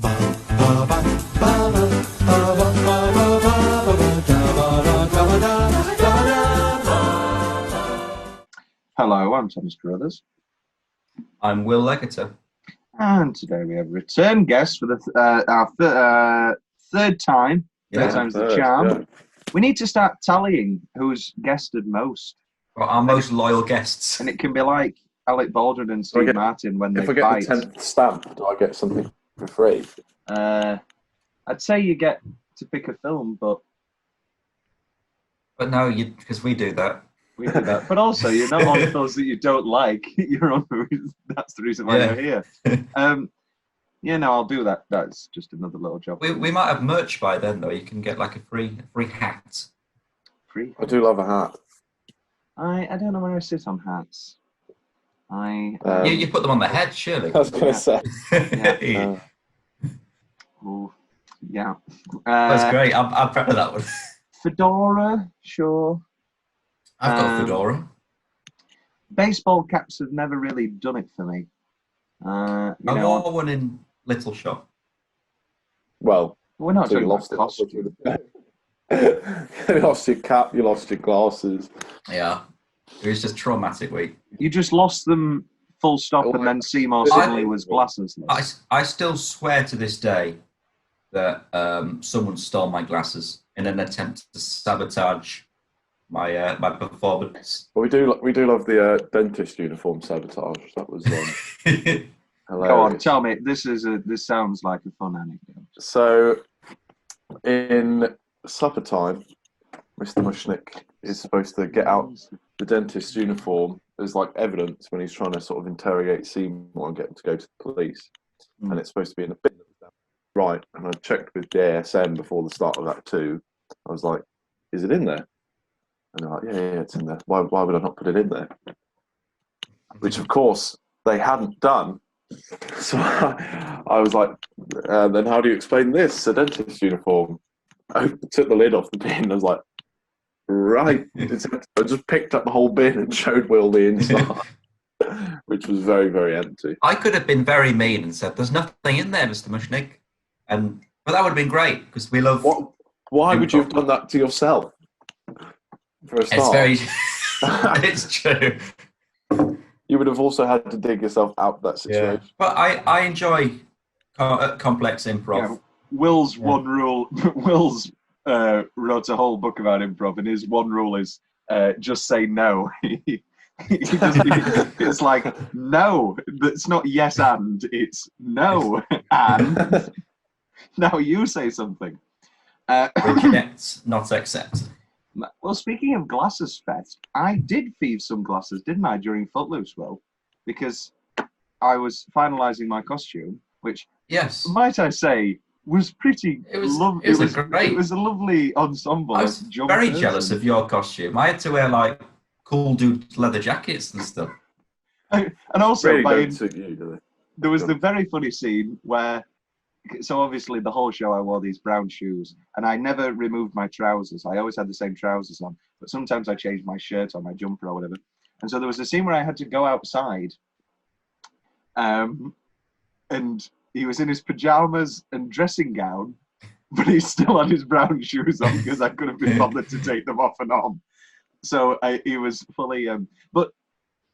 Hello, I'm Thomas Carruthers. I'm Will Leggetter. And today we have a return guest for our third time. Third time's the charm. Yeah. We need to start tallying who's guested most. Well, our most loyal guests. And it can be like Alec Baldwin and Steve Martin when they fight. If I get the 10th stamp, do I get something for free? I'd say you get to pick a film, but no, because we do that. We do that. But also, you're not on films that you don't like. You're on movies. That's the reason why you're here. Yeah, no, I'll do that. That's just another little job. We might have merch by then, though. You can get like a free hat. Free? I do love a hat. I don't know where I sit on hats. You put them on the head, surely. I was going to say. Yeah. Yeah. That's great. I'm proud of that one. Fedora, sure. I've got a fedora. Baseball caps have never really done it for me. I wore one in Little Shop. Well, we're not doing lost it. You lost your cap, you lost your glasses. Yeah. It was just a traumatic week. You just lost them full stop, and then Seymour suddenly was glasses. I still swear to this day that someone stole my glasses in an attempt to sabotage my performance. Well, we do love the dentist uniform sabotage. That was hilarious. Go on, tell me. This sounds like a fun anecdote. So, in supper time, Mr. Mushnick is supposed to get out the dentist's uniform as like evidence when he's trying to sort of interrogate Seymour and get him to go to the police. And it's supposed to be in a bin. Right, and I checked with the ASM before the start of Act 2. I was like, is it in there? And they're like, yeah, it's in there. Why would I not put it in there? Which, of course, they hadn't done. So I was like, then how do you explain this? It's a dentist uniform. I took the lid off the bin. I was like, right. I just picked up the whole bin and showed Will the inside, which was very, very empty. I could have been very mean and said, there's nothing in there, Mr. Mushnick. But that would have been great, because we love... Why would you have done that to yourself? For a start. It's true. You would have also had to dig yourself out of that situation. Yeah. But I enjoy complex improv. Yeah. Will's one rule. Will's wrote a whole book about improv, and his one rule is just say no. It's like no. It's not yes and. It's no and. Now you say something. Reject, not accept. Well, speaking of Glasses Fest, I did thieve some glasses, didn't I, during Footloose, Will? Because I was finalising my costume, which, yes, might I say, was pretty lovely. It was a lovely ensemble. I was very jealous of your costume. I had to wear, like, cool dude leather jackets and stuff. And also, really don't suit you, do they? There was the very funny scene where... So obviously the whole show I wore these brown shoes, and I never removed my trousers. I always had the same trousers on, but sometimes I changed my shirt or my jumper or whatever. And so there was a scene where I had to go outside, and he was in his pajamas and dressing gown, but he still had his brown shoes on because I couldn't be bothered to take them off and on. So he was fully... but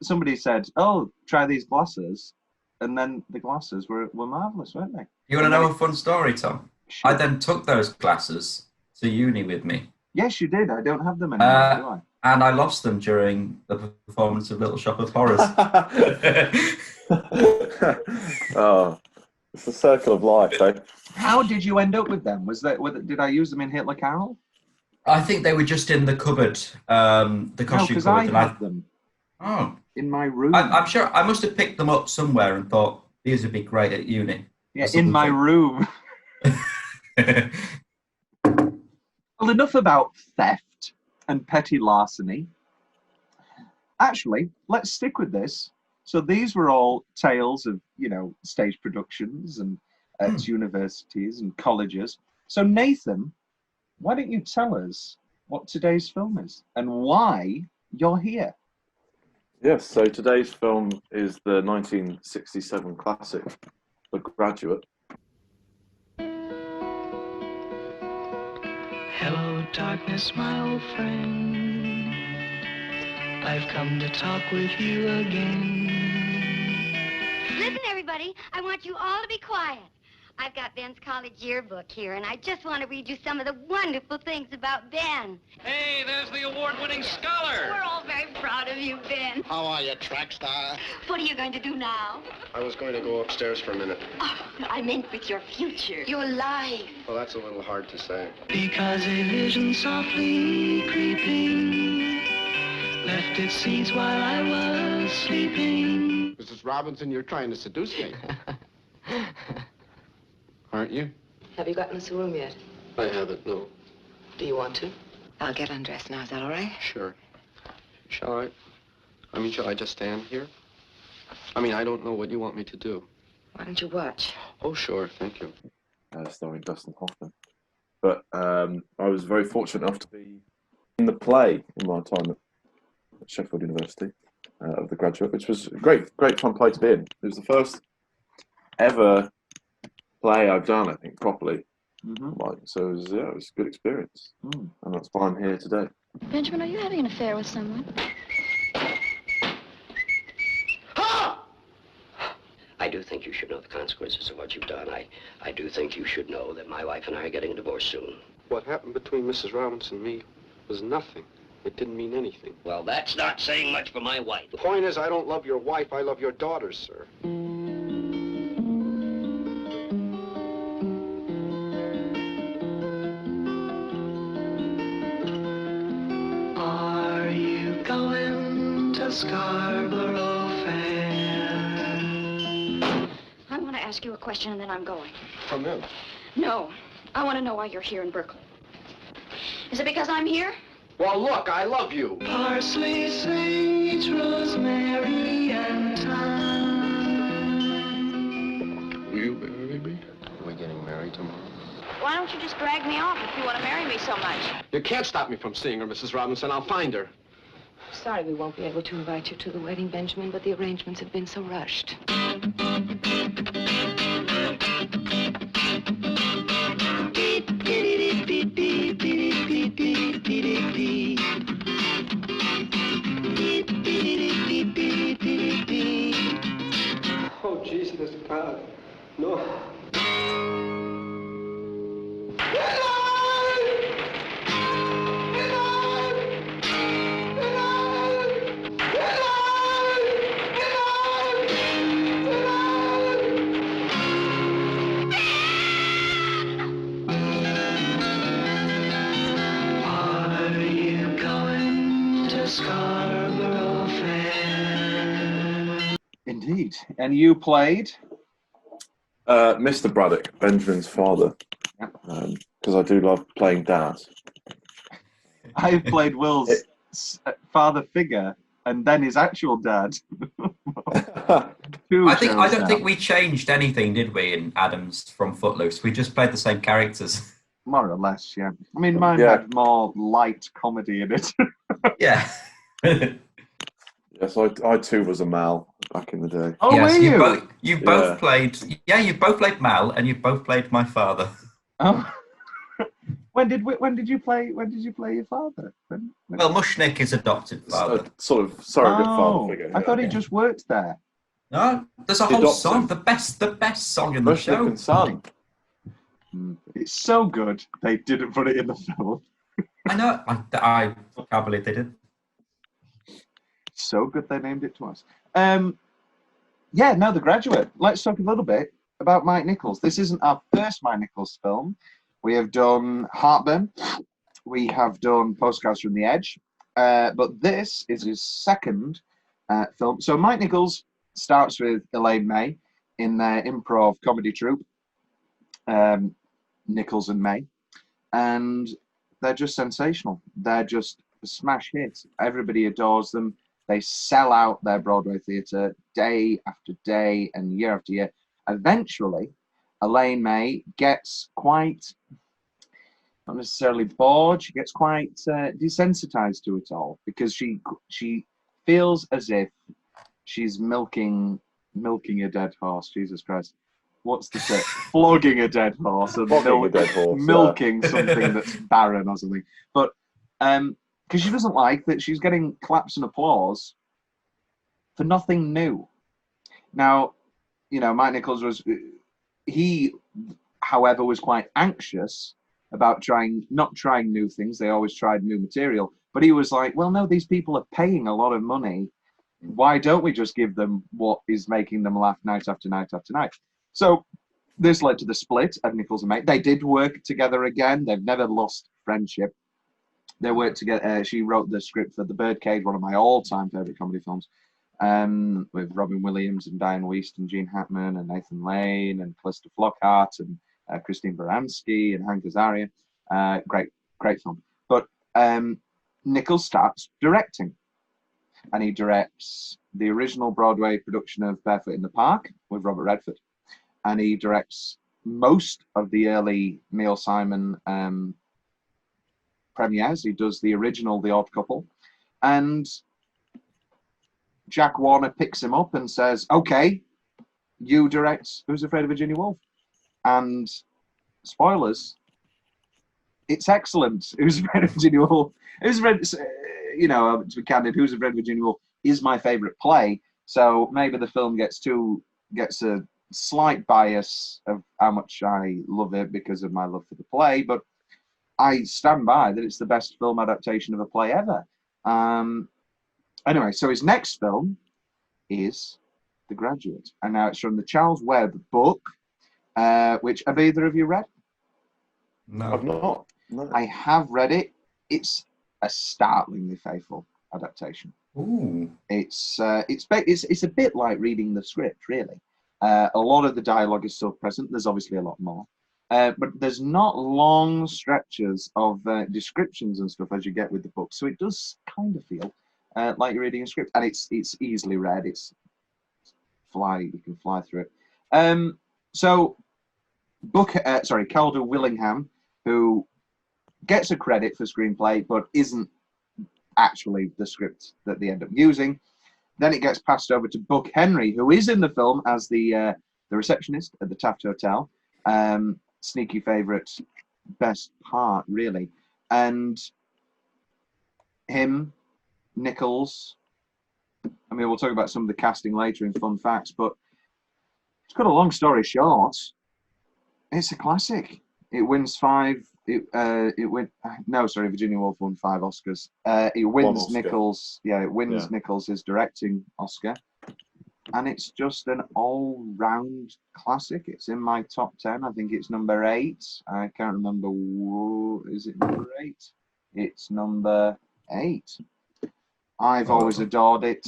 somebody said, oh, try these glasses. And then the glasses were marvellous, weren't they? You want to know a fun story, Tom? Sure. I then took those glasses to uni with me. Yes, you did. I don't have them anymore, do I? And I lost them during the performance of Little Shop of Horrors. Oh, it's a circle of life, eh? How did you end up with them? Did I use them in Hitler Carol? I think they were just in the cupboard, the costume cupboard. I had them. Oh. In my room. I'm sure I must have picked them up somewhere and thought, these would be great at uni. Yeah, in my room. Well, enough about theft and petty larceny. Actually, let's stick with this. So these were all tales of, stage productions and at universities and colleges. So Nathan, why don't you tell us what today's film is and why you're here? Yes, so today's film is the 1967 classic, The Graduate. darkness, my old friend. I've come to talk with you again. Listen, everybody, I want you all to be quiet. I've got Ben's college yearbook here, and I just want to read you some of the wonderful things about Ben. Hey, there's the award-winning scholar. We're all very proud of you, Ben. How are you, track star? What are you going to do now? I was going to go upstairs for a minute. Oh, I meant with your future, your life. Well, that's a little hard to say. Because a vision softly creeping left its seeds while I was sleeping. Mrs. Robinson, you're trying to seduce me. Aren't you? Have you gotten us a room yet? I haven't, no. Do you want to? I'll get undressed now. Is that all right? Sure. Shall I? I mean, shall I just stand here? I mean, I don't know what you want me to do. Why don't you watch? Oh, sure, thank you. Starring Dustin Hoffman. But I was very fortunate enough to be in the play in my time at Sheffield University of The Graduate, which was a great fun play to be in. It was the first ever play I've done, I think, properly. Like, so it was a good experience. And that's why I'm here today. Benjamin, are you having an affair with someone? I do think you should know the consequences of what you've done. I do think you should know that my wife and I are getting a divorce soon. What happened between Mrs. Robinson and me was nothing. It didn't mean anything. Well, that's not saying much for my wife. The point is, I don't love your wife, I love your daughters, sir. Are you going to Scarborough Fair? I want to ask you a question and then I'm going. From them. No, I want to know why you're here in Berkeley. Is it because I'm here? Well, look, I love you. Parsley, sage, rosemary, and thyme. Will you marry me? Are we getting married tomorrow? Why don't you just drag me off if you want to marry me so much? You can't stop me from seeing her, Mrs. Robinson. I'll find her. Sorry we won't be able to invite you to the wedding, Benjamin, but the arrangements have been so rushed. Oh, Jesus, Mr. Cloud. No. Are you going to Scarborough Fair? Indeed. And you played? Mr. Braddock, Benjamin's father, because I do love playing dad. I played Will's father figure and then his actual dad. I don't think we changed anything, did we, in Adams from Footloose? We just played the same characters. More or less, yeah. I mean, mine had more light comedy in it. Yeah. Yes, I too was a Mal back in the day. Oh, yes, were you? You both played. Yeah, you both played Mal, and you both played my father. Oh. When did you play your father? When? Well, Mushnick is adopted father. A sort of surrogate father figure. I thought he just worked there. No, there's a whole song, the best song in the show. Mushnick and Son. It's so good they didn't put it in the film. I know. I can't believe they did. So good they named it twice. The Graduate. Let's talk a little bit about Mike Nichols. This isn't our first Mike Nichols film. We have done Heartburn. We have done Postcards from the Edge. But this is his second film. So Mike Nichols starts with Elaine May in their improv comedy troupe, Nichols and May. And they're just sensational. They're just a smash hit. Everybody adores them. They sell out their Broadway theatre day after day and year after year. Eventually, Elaine May gets quite, not necessarily bored, she gets quite desensitized to it all because she feels as if she's milking a dead horse, Jesus Christ. what's the say? Flogging a dead horse and Flogging a dead horse, milking yeah. something that's barren or something. But because she doesn't like that she's getting claps and applause for nothing new. Now, you know, Mike Nichols however, was quite anxious about not trying new things. They always tried new material. But he was like, well, no, these people are paying a lot of money. Why don't we just give them what is making them laugh night after night after night? So this led to the split of Nichols and Mate. They did work together again. They've never lost friendship. They worked together. She wrote the script for The Birdcage, one of my all-time favourite comedy films, with Robin Williams and Diane Wiest and Gene Hackman and Nathan Lane and Calista Flockhart and Christine Baranski and Hank Azaria. Great film. But Nichols starts directing. And he directs the original Broadway production of Barefoot in the Park with Robert Redford. And he directs most of the early Neil Simon premieres. He does the original The Odd Couple. And Jack Warner picks him up and says, okay, you direct Who's Afraid of Virginia Woolf? And spoilers, it's excellent. Who's Afraid of Virginia Woolf? You know, to be candid, Who's Afraid of Virginia Woolf is my favourite play. So maybe the film gets a slight bias of how much I love it because of my love for the play, but I stand by that it's the best film adaptation of a play ever. Anyway, so his next film is The Graduate, and now it's from the Charles Webb book, which have either of you read? No, I've not. No. I have read it. It's a startlingly faithful adaptation. Ooh. It's a bit like reading the script, really. A lot of the dialogue is still present. There's obviously a lot more, but there's not long stretches of descriptions and stuff as you get with the book. So it does kind of feel like you're reading a script, and it's easily read. You can fly through it. So Calder Willingham, who gets a credit for screenplay, but isn't actually the script that they end up using. Then it gets passed over to Buck Henry, who is in the film as the receptionist at the Taft Hotel. Sneaky favourite, best part, really. And him, Nichols, I mean, we'll talk about some of the casting later in Fun Facts, but to cut a long story short, it's a classic. It wins 5. Virginia Woolf won 5 Oscars. It wins Nichols. Yeah, it wins Nichols' directing Oscar, and it's just an all-round classic. It's in my top 10. I think it's number 8. I can't remember. Is it number 8? It's number 8. I've always adored it.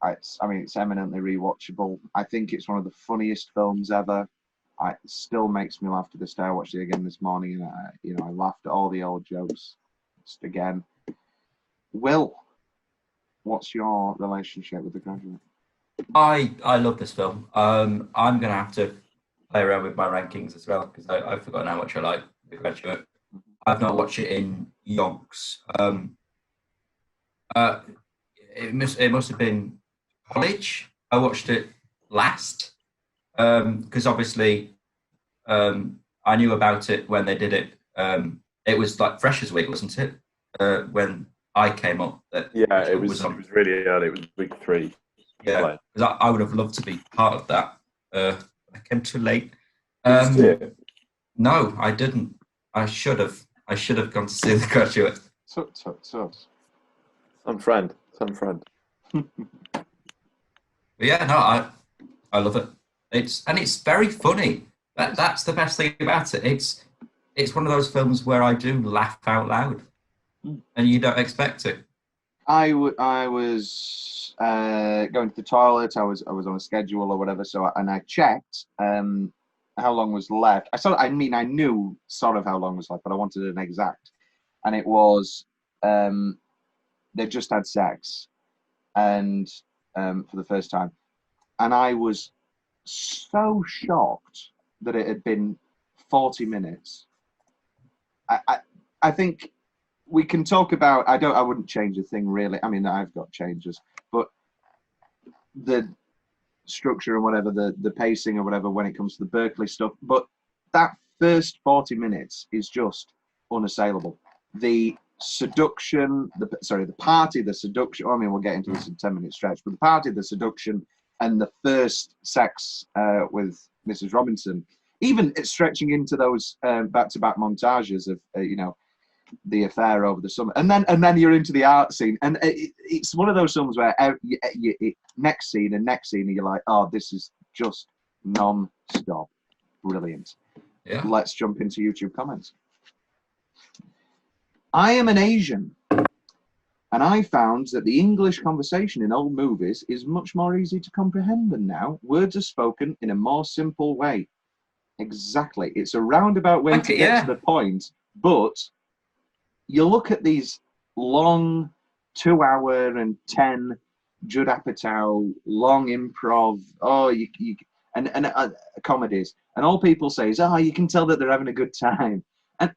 It's eminently rewatchable. I think it's one of the funniest films ever. It still makes me laugh to this day. I watched it again this morning, and I laughed at all the old jokes. Just again. Will, what's your relationship with The Graduate? I love this film. I'm going to have to play around with my rankings as well because I've forgotten how much I like The Graduate. I've not watched it in yonks. It must have been college. I watched it last. Because obviously I knew about it when they did it. It was like Freshers Week, wasn't it? When I came up. It was really early. It was week 3. Yeah, because I would have loved to be part of that. I came too late. No, I didn't. I should have. I should have gone to see The Graduate. So. Some friend. But yeah, no, I love it. It's very funny. That's the best thing about it. It's one of those films where I do laugh out loud, and you don't expect to. I was going to the toilet. I was on a schedule or whatever. I checked how long was left. I knew sort of how long was left, but I wanted an exact. And it was they just had sex, and for the first time, and I was so shocked that it had been 40 minutes. I think we can talk about. I wouldn't change a thing really. I mean, I've got changes, but the structure and whatever, the pacing or whatever when it comes to the Berkeley stuff. But that first 40 minutes is just unassailable. The seduction, the party, the seduction. I mean, we'll get into this in 10-minute stretch, but the party, the seduction, and the first sex with Mrs. Robinson, even stretching into those back-to-back montages of the affair over the summer, and then you're into the art scene, and it's one of those films where next scene, and you're like, oh, this is just non-stop brilliant. Yeah. Let's jump into YouTube comments. I am an Asian, and I found that the English conversation in old movies is much more easy to comprehend than now. Words are spoken in a more simple way. Exactly. It's a roundabout way to get to the point, but you look at these long 2-hour and 10 Judd Apatow long improv, comedies, and all people say is, you can tell that they're having a good time. And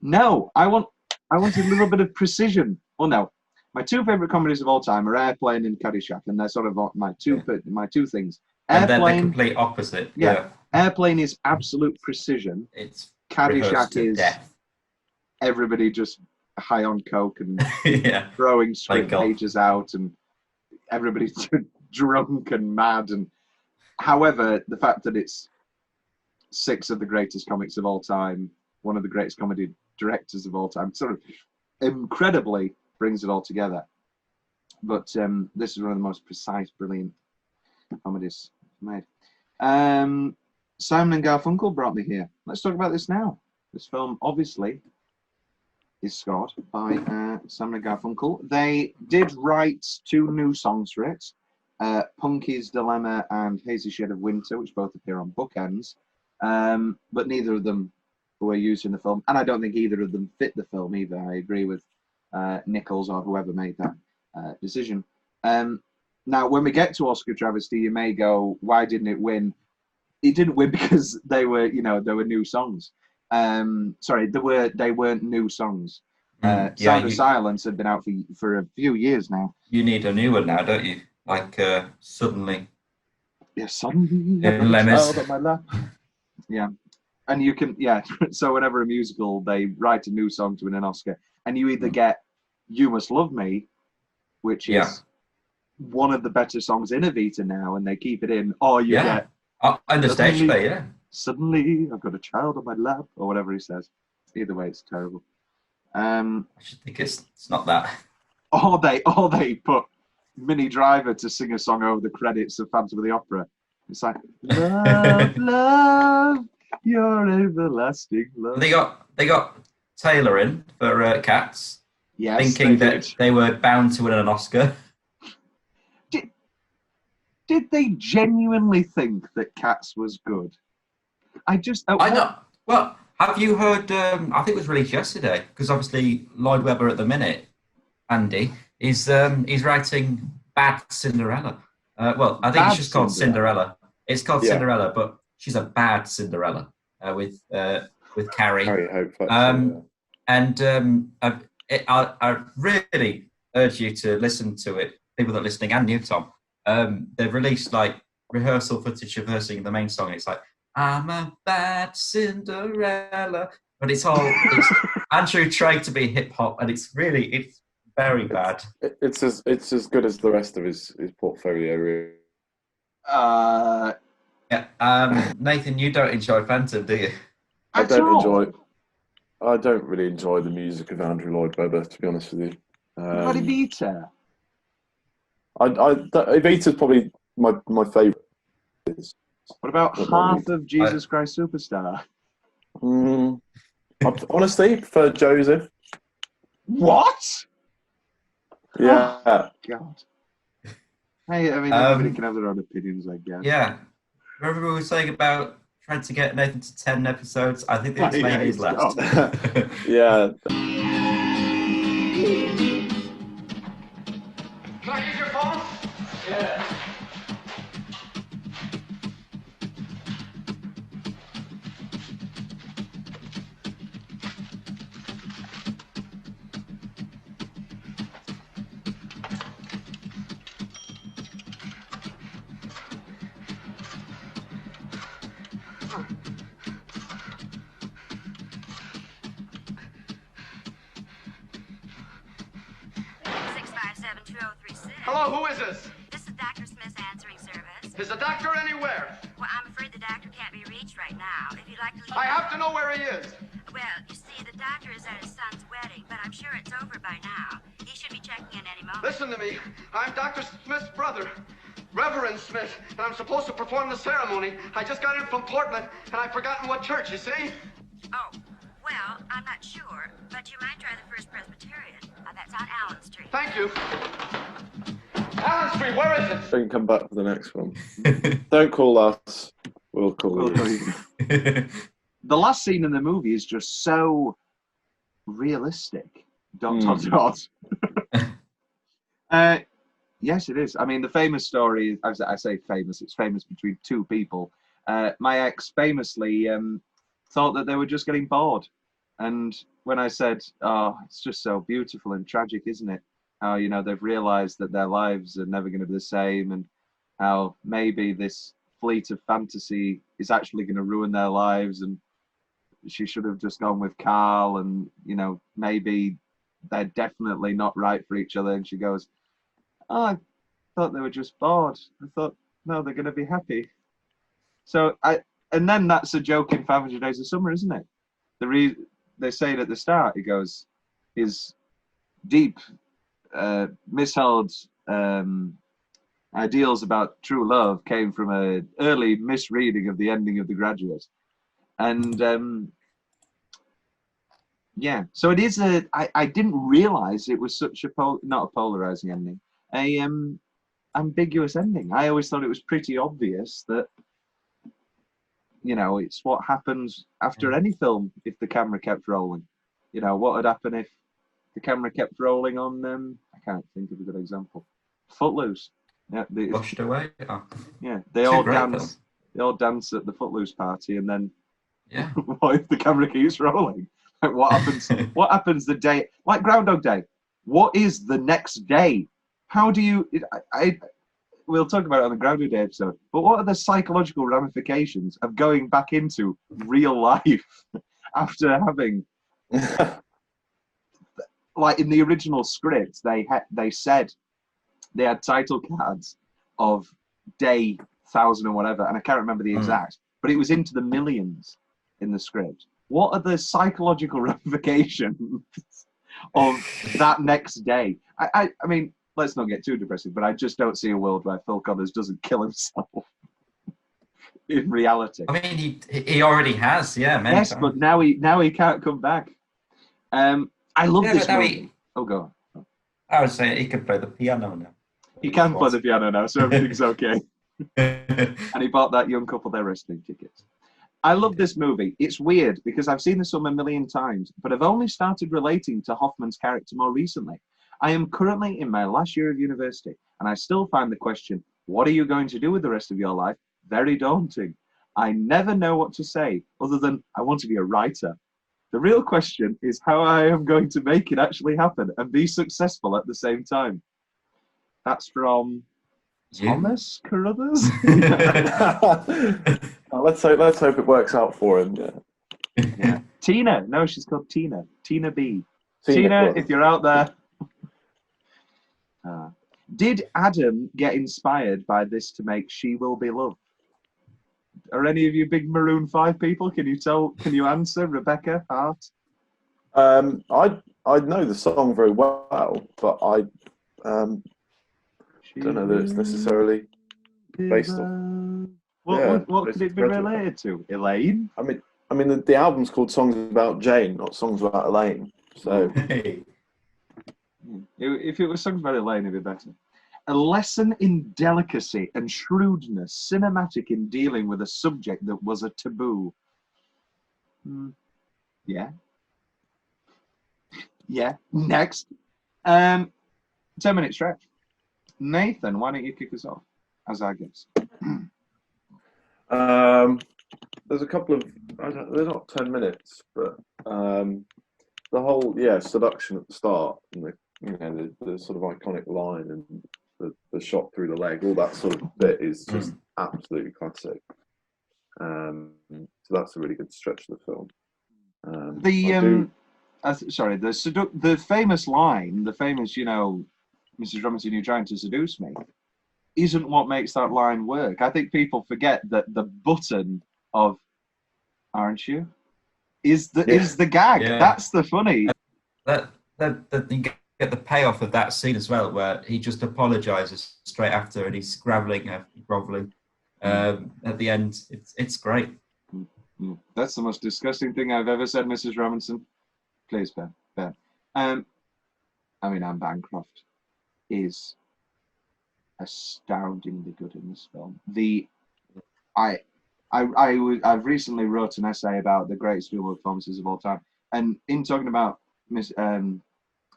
no, I want a little bit of precision. Well, no, my two favorite comedies of all time are Airplane and Caddyshack, and they're sort of my two things. And they're the complete opposite. Yeah. Airplane is absolute precision. It's Caddyshack is death. Everybody just high on coke and throwing script Like pages out, and everybody's drunk and mad. And however, the fact that it's 6 of the greatest comics of all time, one of the greatest comedy directors of all time, sort of incredibly brings it all together. But this is one of the most precise, brilliant comedies made. Simon and Garfunkel brought me here. Let's talk about this now. This film, obviously, is scored by Simon and Garfunkel. They did write 2 new songs for it, Punky's Dilemma and Hazy Shade of Winter, which both appear on Bookends, but neither of them were used in the film, and I don't think either of them fit the film either. I agree with Nichols or whoever made that decision. Now, when we get to Oscar Travesty, you may go, why didn't it win? It didn't win because they were new songs. Sorry, they weren't new songs. Sound of Silence had been out for a few years now. You need a new one now, don't you? Like Suddenly. Yeah, Suddenly. Lemons. On my lap. Yeah. And you can, so whenever a musical, they write a new song to win an Oscar, and you either get You Must Love Me, which is one of the better songs in Evita now, and they keep it in, or you get... And the stage play, Suddenly, I've got a child on my lap, or whatever he says. Either way, it's terrible. I should think it's not that. Or they put Minnie Driver to sing a song over the credits of Phantom of the Opera. It's like, love, love, your everlasting love. They got Taylor in for Cats, thinking that they were bound to win an Oscar. Did they genuinely think that Cats was good? I know. Well, have you heard? I think it was released yesterday, because obviously Lloyd Webber at the minute, Andy, is he's writing Bad Cinderella. Well, I think it's just called Cinderella. It's called Cinderella, but she's a bad Cinderella with Carrie. Carrie Hope. And I really urge you to listen to it. People that are listening, and you, Tom. They've released like rehearsal footage of her singing the main song. It's like, I'm a bad Cinderella, but it's Andrew tried to be hip hop, and it's very bad. It's as good as the rest of his portfolio, really. Nathan, you don't enjoy Phantom, do you? I don't really enjoy the music of Andrew Lloyd Webber, to be honest with you. What Evita? Evita's probably my favourite. What about half of Jesus Christ Superstar? I honestly prefer Joseph. What? Yeah. Oh, God. Hey, I mean, everybody can have their own opinions, I guess. Yeah. Remember we were saying about trying to get Nathan to 10 episodes? I think this maybe is last. Yeah. Can I use your phone? Yeah. Hello, who is this? This is Dr. Smith's answering service. Is the doctor anywhere? Well, I'm afraid the doctor can't be reached right now. If you'd like to leave... I have to know where he is. Well, you see, the doctor is at his son's wedding, but I'm sure it's over by now. He should be checking in any moment. Listen to me. I'm Dr. Smith's brother, Reverend Smith, and I'm supposed to perform the ceremony. I just got in from Portland, and I've forgotten what church, you see? Oh, well, I'm not sure, but you might try the First Presbyterian. That's on Allen Street. Thank you. Allen Street, where is it? So you can come back for the next one. Don't call us. We'll call you. The last scene in the movie is just so realistic. ... Yes, it is. I mean, the famous story, as I say famous, it's famous between two people. My ex famously thought that they were just getting bored. And when I said, oh, it's just so beautiful and tragic, isn't it? How, you know, they've realized that their lives are never going to be the same, and how maybe this fleet of fantasy is actually going to ruin their lives, and she should have just gone with Carl, and, you know, maybe they're definitely not right for each other. And she goes, oh, I thought they were just bored. I thought, no, they're going to be happy. So and then that's a joke in 500 Days of Summer, isn't it? They say it at the start, it goes, his deep, misheld ideals about true love came from an early misreading of the ending of The Graduate. And yeah, so it is I didn't realize it was such a not a polarizing ending, a ambiguous ending. I always thought it was pretty obvious that, you know, it's what happens after any film if the camera kept rolling. You know, what would happen if the camera kept rolling on I can't think of a good example. Footloose. Yeah, Washed away. Oh. Yeah, they all dance. They all dance at the Footloose party, and then yeah, what if the camera keeps rolling? Like, what happens? What happens the day? Like Groundhog Day. What is the next day? How do you? We'll talk about it on the Groundhog Day episode. But what are the psychological ramifications of going back into real life after having? Like in the original script, they said they had title cards of day 1,000 or whatever, and I can't remember the exact, but it was into the millions in the script. What are the psychological ramifications of that next day? I mean, let's not get too depressive, but I just don't see a world where Phil Connors doesn't kill himself in reality. I mean, he already has, yeah. Yes, times. But now he can't come back. I love this movie. Oh, go on. I was saying he can play the piano now. He can play the piano now, so everything's okay. And he bought that young couple their wrestling tickets. I love this movie. It's weird because I've seen this film a million times, but I've only started relating to Hoffman's character more recently. I am currently in my last year of university, and I still find the question, what are you going to do with the rest of your life, very daunting. I never know what to say, other than I want to be a writer. The real question is how I am going to make it actually happen and be successful at the same time. That's from Thomas Carruthers. Let's hope it works out for him. Yeah. Yeah. Tina. No, she's called Tina. Tina B. Tina, if you're out there. Did Adam get inspired by this to make She Will Be Loved? Are any of you big Maroon 5 people? Can you answer, Rebecca Hart? I know the song very well, but I don't know that it's necessarily based on. What could it be related to? Elaine? I mean, the album's called Songs About Jane, not Songs About Elaine. So, if it was Songs About Elaine, it'd be better. A lesson in delicacy and shrewdness, cinematic in dealing with a subject that was a taboo. Yeah. Yeah. Next. 10-minute stretch. Nathan, why don't you kick us off as our guest? There's a couple of, they're not 10 minutes, but the whole, seduction at the start, and the sort of iconic line and the shot through the leg, all that sort of bit is just absolutely classic. So that's a really good stretch of the film. The famous line, Mrs. Robinson, you're trying to seduce me, isn't what makes that line work. I think people forget that the button of "Aren't you?" is the gag. Yeah. That's the funny. You get the payoff of that scene as well, where he just apologizes straight after, and he's groveling at the end. It's great. That's the most disgusting thing I've ever said, Mrs. Robinson. Please, Ben. Anne Bancroft is astoundingly good in this film. I've recently wrote an essay about the greatest female performances of all time, and in talking about Anne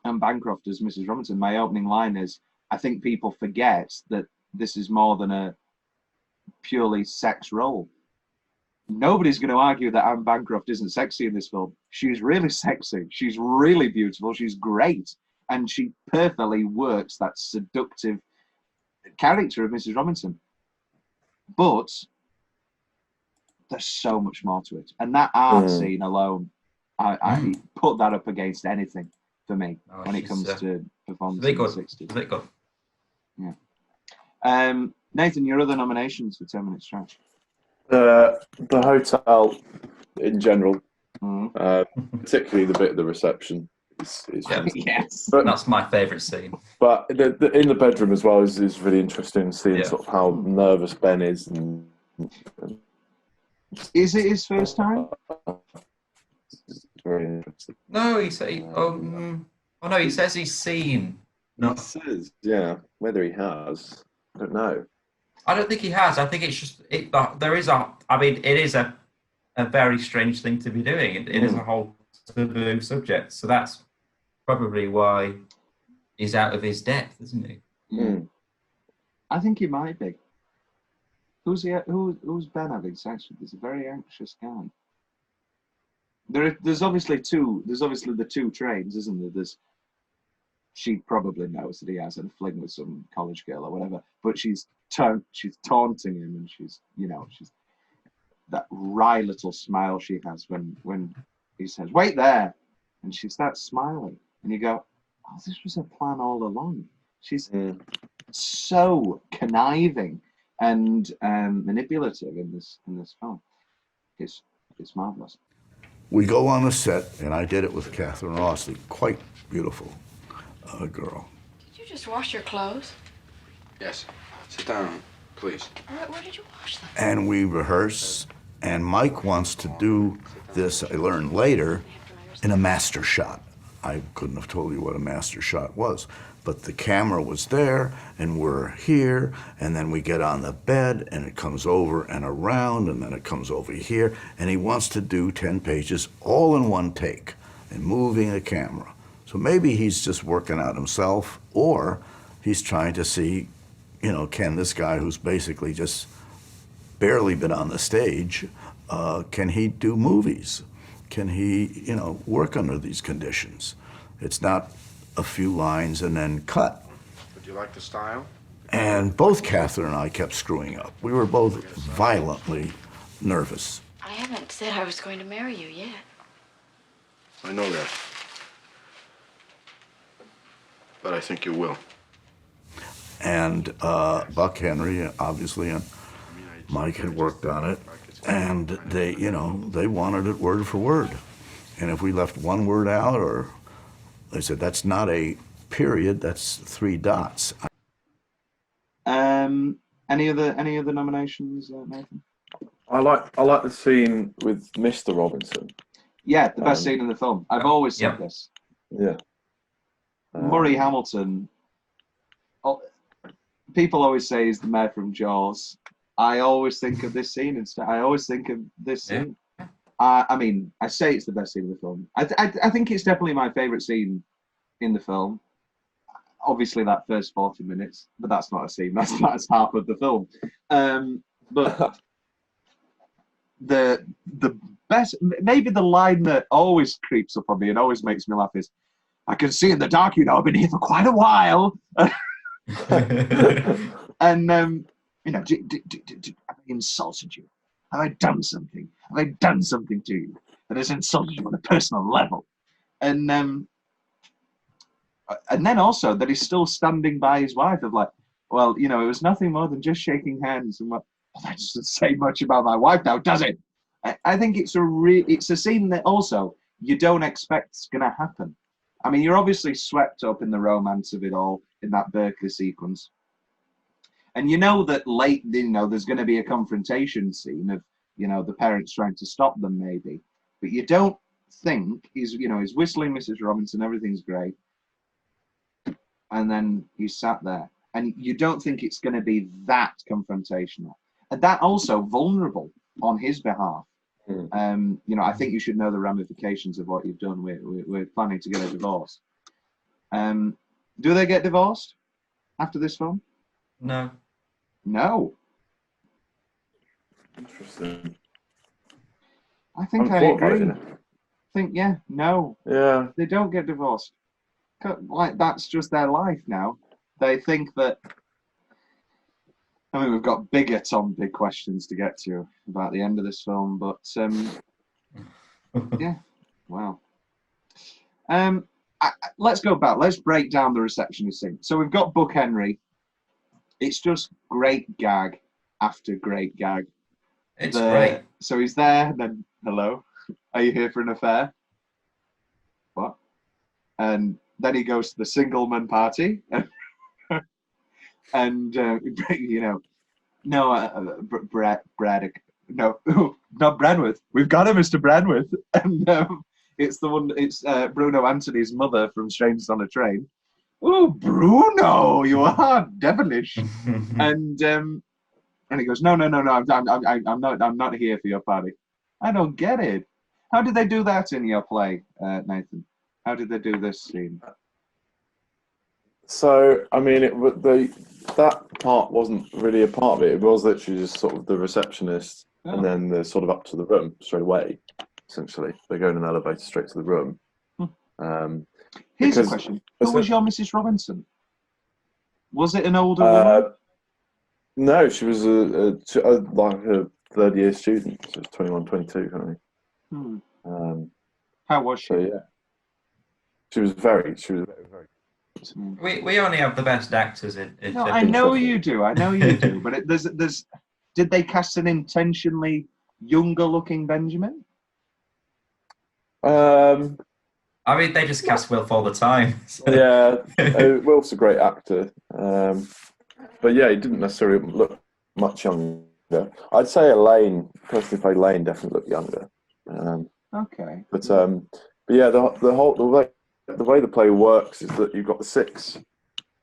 Bancroft as Mrs. Robinson, my opening line is, I think people forget that this is more than a purely sex role. Nobody's going to argue that Anne Bancroft isn't sexy in this film. She's really sexy. She's really beautiful. She's great. And she perfectly works that seductive character of Mrs. Robinson. But there's so much more to it. And that art scene alone, I put that up against anything for me when it comes to performance in the 60s. Good. Yeah. Nathan, your other nominations for 10 Minutes Trash? The hotel in general, particularly the bit of the reception is yes. But that's my favourite scene. But in the bedroom as well is really interesting, seeing sort of how nervous Ben is. Is it his first time? Very interesting. No, he says he's seen. No. He says, yeah. Whether he has, I don't know. I don't think he has. I think it's just it is a very strange thing to be doing. It is a whole taboo subject, so that's probably why he's out of his depth, isn't he? I think he might be. Who's Ben having sex with? He's a very anxious guy. There's obviously the two trains, isn't there? She probably knows that he has a fling with some college girl or whatever, but she's taunting him, and she's that wry little smile she has when he says, "Wait there," and she starts smiling, and you go, "Oh, this was a plan all along." She's so conniving and manipulative in this film. It's marvelous. We go on a set, and I did it with Catherine Rossley, quite beautiful girl. Did you just wash your clothes? Yes. Sit down, please. Where did you wash them? And we rehearse, and Mike wants to do this, I learned later, in a master shot. I couldn't have told you what a master shot was, but the camera was there, and we're here, and then we get on the bed, and it comes over and around, and then it comes over here, and he wants to do 10 pages all in one take, and moving the camera. So maybe he's just working out himself, or he's trying to see, can this guy who's basically just barely been on the stage, can he do movies? Can he, work under these conditions? It's not a few lines and then cut. Would you like the style? And both Catherine and I kept screwing up. We were both violently nervous. I haven't said I was going to marry you yet. I know that. But I think you will. And Buck Henry, obviously, and Mike had worked on it, and they wanted it word for word. And if we left one word out, or they said that's not a period, that's 3 dots. Any other nominations, Nathan? I like the scene with Mr. Robinson. Yeah, the best scene in the film. I've always said this. Yeah. Murray Hamilton. People always say he's the mayor from Jaws. I always think of this scene instead. I always think of this scene. I say it's the best scene in the film. I think it's definitely my favourite scene in the film. Obviously, that first 40 minutes, but that's not a scene. That's half of the film. But the best, maybe the line that always creeps up on me and always makes me laugh is, "I can see in the dark, I've been here for quite a while." And I insulted you. Have I done something? Have I done something to you that has insulted you on a personal level? And then also that he's still standing by his wife of like, well, you know, it was nothing more than just shaking hands. And well, that doesn't say much about my wife now, does it? I think it's a scene that also you don't expect is going to happen. I mean, you're obviously swept up in the romance of it all in that Berkeley sequence. And you know that late, you know, there's going to be a confrontation scene of, you know, the parents trying to stop them maybe. But you don't think he's whistling Mrs. Robinson, everything's great. And then he's sat there. And you don't think it's going to be that confrontational. And that also vulnerable on his behalf. You know, I think you should know the ramifications of what you've done. We're planning to get a divorce. Do they get divorced after this film? No. No. Interesting. I think I agree. No. Yeah. They don't get divorced. Like, that's just their life now. They think that. I mean, we've got bigger big questions to get to about the end of this film, but yeah, wow. Let's go back. Let's break down the receptionist scene. So we've got Buck Henry. It's just great gag after great gag. It's great. So he's there, and then, hello, are you here for an affair? What? And then he goes to the singleman party. And you know, no, Braddock, no, not Branworth. We've got him, Mr. Branworth, and it's the one. It's Bruno Anthony's mother from Strangers on a Train. Oh, Bruno, you are devilish. And he goes, no, I'm not here for your party. I don't get it. How did they do that in your play, Nathan? How did they do this scene? So, I mean, that part wasn't really a part of it. It was literally just sort of the receptionist, and then they're sort of up to the room straight away, essentially. They go in an elevator straight to the room. Here's a question. Who was your Mrs. Robinson? Was it an older woman? No, she was like a third-year student. So she was 21, 22, kind of. How was she? So, yeah. She was very. We only have the best actors in No, I know you do. But did they cast an intentionally younger-looking Benjamin? I mean, they just cast Wilf all the time. So. Yeah, Wilf's a great actor, but yeah, he didn't necessarily look much younger. I'd say Elaine, personally played Elaine, definitely looked younger. Okay. But yeah, the way the play works is that you've got the 6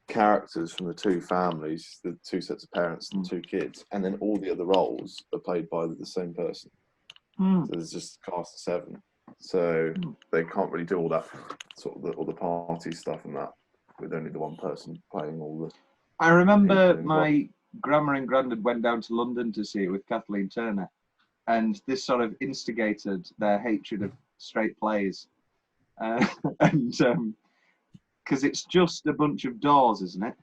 characters from the 2 families, the 2 sets of parents and 2 kids, and then all the other roles are played by the same person. So there's just a cast of 7. So they can't really do all that sort of all the party stuff and that with only the one person playing all the. I remember my grandma and granddad went down to London to see it with Kathleen Turner, and this sort of instigated their hatred of straight plays. And because it's just a bunch of doors, isn't it?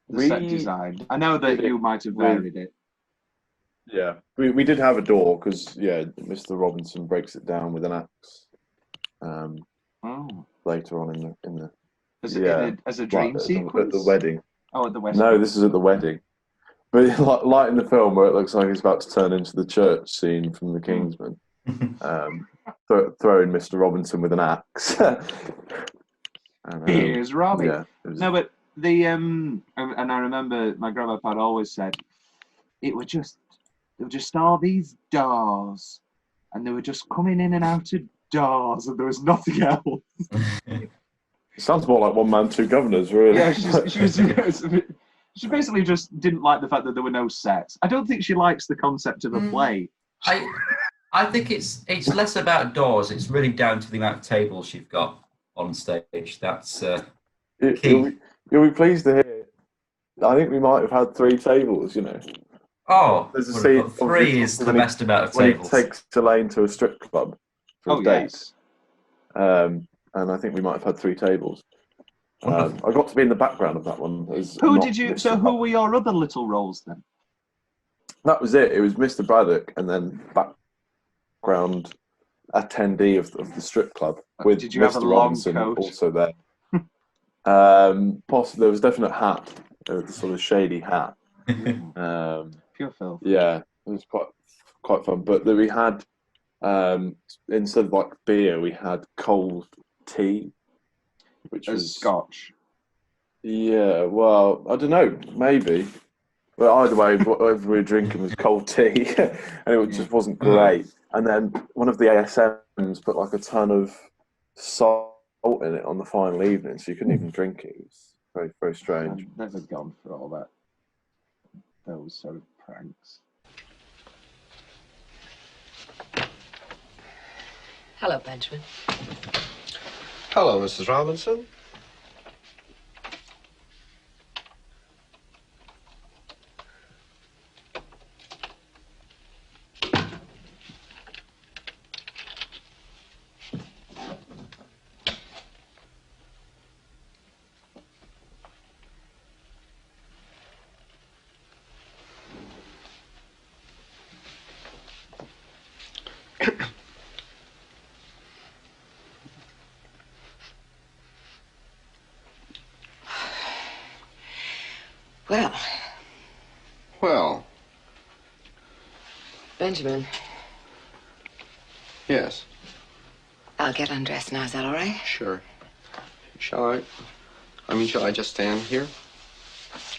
The set design. I know that you might have varied it. Yeah, we did have a door because Mr. Robinson breaks it down with an axe. Later on in the as a dream sequence at the wedding. Oh, at the wedding. No, this is at the wedding. But like in the film where it looks like he's about to turn into the church scene from The Kingsman. Throwing Mr. Robinson with an axe. Here's Robbie. Yeah, no, but the and I remember my grandma had always said there were just all these doors, and they were just coming in and out of doors, and there was nothing else. It sounds more like One Man, Two Governors, really. Yeah, she basically just didn't like the fact that there were no sets. I don't think she likes the concept of a play. I think it's less about doors. It's really down to the amount of tables you've got on stage. That's key. You'll be pleased to hear. I think we might have had 3 tables. You know. Oh, there's a scene. 3 is the best amount of tables. When he takes Elaine to a strip club for a date. Yes. And I think we might have had 3 tables. I got to be in the background of that one. Who were your other little roles then? That was it. It was Mr. Braddock and then background attendee of the strip club with Did you have a Mr. long Robinson coat? also there. Possibly there was definite hat, the sort of shady hat. Pure filth. Yeah, it was quite fun. But we had instead of like beer, we had cold tea, which was Scotch. Yeah, well, I don't know, maybe. But either way, whatever we were drinking was cold tea, and it just wasn't great. And then one of the ASMs put like a ton of salt in it on the final evening, so you couldn't even drink it. It was very, very strange. I've never gone for all that. Those sort of pranks. Hello, Benjamin. Hello, Mrs. Robinson. Well. Well. Benjamin, Yes. I'll get undressed now. Is that all right? Sure. Shall I just stand here?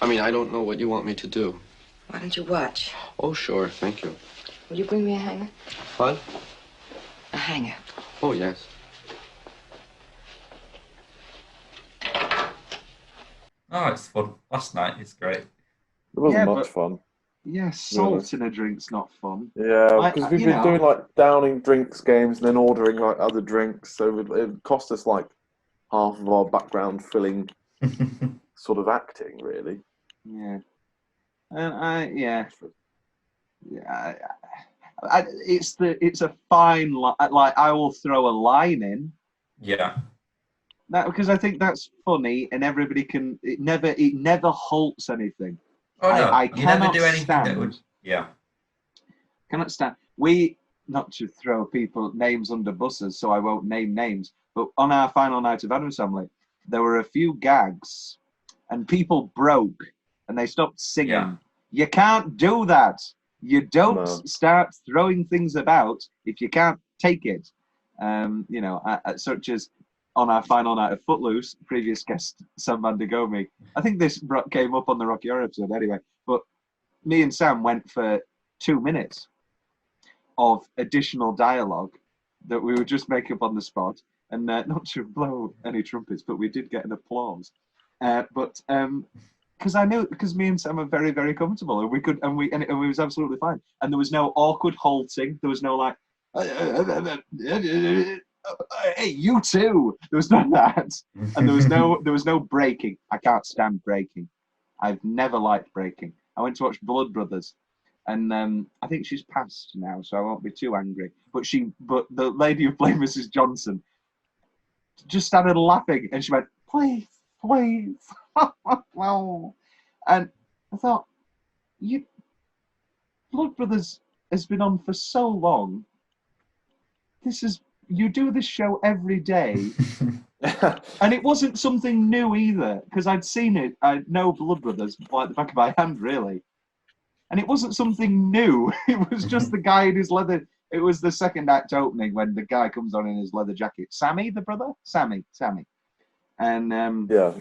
I don't know what you want me to do. Why don't you watch? Oh, sure. Thank you. Will you bring me a hanger? What? A hanger. Oh, yes. Oh, it's fun. Last night is great. It wasn't much fun. Yeah, salt in a drink's not fun. Yeah, because we've been doing like downing drinks games and then ordering like other drinks, so it cost us like half of our background filling sort of acting, really. Yeah, and it's a fine line. Like I will throw a line in. Yeah. That because I think that's funny and everybody can. It never halts anything. Oh no, I you cannot never do anything stand. that would. Yeah. Cannot stand. Not to throw people names under buses, so I won't name names. But on our final night of Adam's Family, there were a few gags, and people broke and they stopped singing. Yeah. You can't do that. You don't start throwing things about if you can't take it. Such as on our final night of Footloose, previous guest Sam Mandagomi. I think this came up on the Rocky Horror episode anyway. But me and Sam went for 2 minutes of additional dialogue that we would just make up on the spot, and not to blow any trumpets, but we did get an applause. Because me and Sam are very, very comfortable, and it was absolutely fine, and there was no awkward halting. There was no like, hey, you too. There was none of that, and there was no breaking. I can't stand breaking. I've never liked breaking. I went to watch Blood Brothers, and I think she's passed now, so I won't be too angry. But the lady who played Mrs. Johnson just started laughing, and she went, "Please, please." And I thought, Blood Brothers has been on for so long. You do this show every day, and it wasn't something new either, because I'd seen it. I know Blood Brothers like the back of my hand, really, and it wasn't something new. It was just the guy in his leather. It was the second act opening when the guy comes on in his leather jacket. Sammy, the brother, Sammy, and yeah.